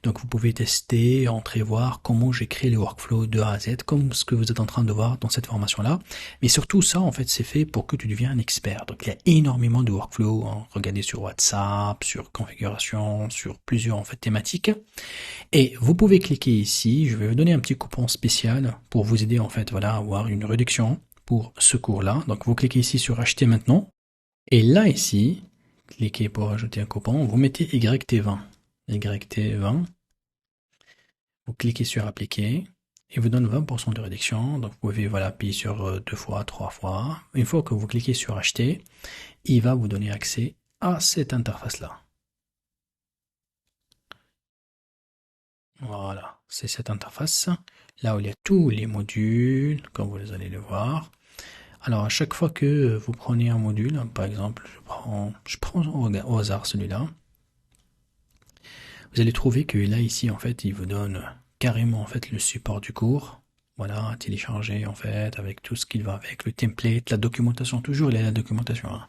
Donc, vous pouvez tester, entrer, voir comment j'ai créé le workflow de A à Z, comme ce que vous êtes en train de voir dans cette formation-là. Mais surtout, ça, en fait, c'est fait pour que tu deviennes un expert. Donc, il y a énormément de workflows. Hein. Regardez sur WhatsApp, sur configuration, sur plusieurs, en fait, thématiques. Et vous pouvez cliquer ici. Je vais vous donner un petit coupon spécial pour vous aider, en fait, voilà, à avoir une réduction pour ce cours-là. Donc, vous cliquez ici sur acheter maintenant. Et là, ici, cliquez pour ajouter un coupon, vous mettez YT20. YT20. Vous cliquez sur appliquer et vous donne 20% de réduction. Donc, vous pouvez, voilà, payer sur 2 fois, 3 fois. Une fois que vous cliquez sur acheter, il va vous donner accès à cette interface-là. Voilà, c'est cette interface. Là où il y a tous les modules, comme vous allez le voir. Alors, à chaque fois que vous prenez un module, par exemple, je prends au hasard celui-là, vous allez trouver que là, ici, en fait, il vous donne carrément, en fait, le support du cours. Voilà, télécharger, en fait, avec tout ce qu'il va avec, le template, la documentation, toujours il y a la documentation. Hein.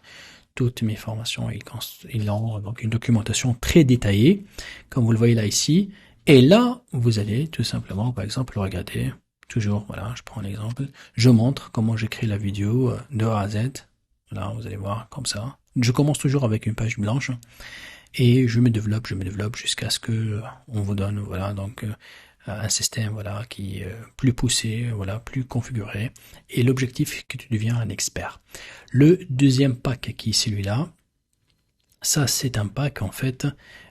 Toutes mes formations, ils ont donc une documentation très détaillée, comme vous le voyez là, ici. Et là, vous allez tout simplement, par exemple, regarder. Toujours, voilà, je prends l'exemple. Je montre comment j'écris la vidéo de A à Z. Voilà, vous allez voir comme ça. Je commence toujours avec une page blanche et je me développe jusqu'à ce que on vous donne, voilà, donc un système, voilà, qui est plus poussé, voilà, plus configuré. Et l'objectif est que tu deviens un expert. Le deuxième pack qui est celui-là, ça c'est un pack en fait,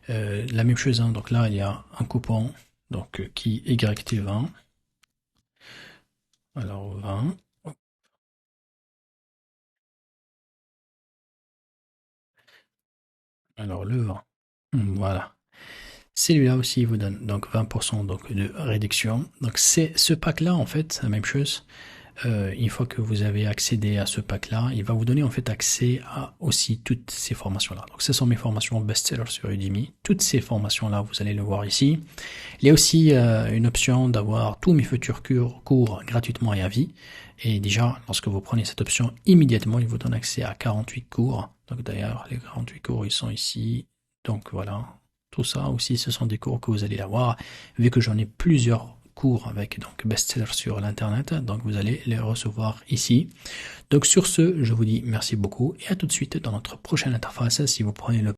la même chose. Hein, donc là il y a un coupon, donc qui est YT20. Alors 20. Alors le 20. Voilà. Celui-là aussi il vous donne donc 20% donc de réduction. Donc c'est ce pack-là en fait, la même chose. Une fois que vous avez accédé à ce pack-là, il va vous donner en fait accès à aussi toutes ces formations-là. Donc ce sont mes formations best-sellers sur Udemy. Toutes ces formations-là, vous allez le voir ici. Il y a aussi une option d'avoir tous mes futurs cours gratuitement et à vie. Et déjà, lorsque vous prenez cette option, immédiatement, il vous donne accès à 48 cours. Donc d'ailleurs, les 48 cours, ils sont ici. Donc voilà, tout ça aussi, ce sont des cours que vous allez avoir. Vu que j'en ai plusieurs cours avec donc best-seller sur l'internet, donc vous allez les recevoir ici. Donc sur ce, je vous dis merci beaucoup et à tout de suite dans notre prochaine interface. Si vous prenez le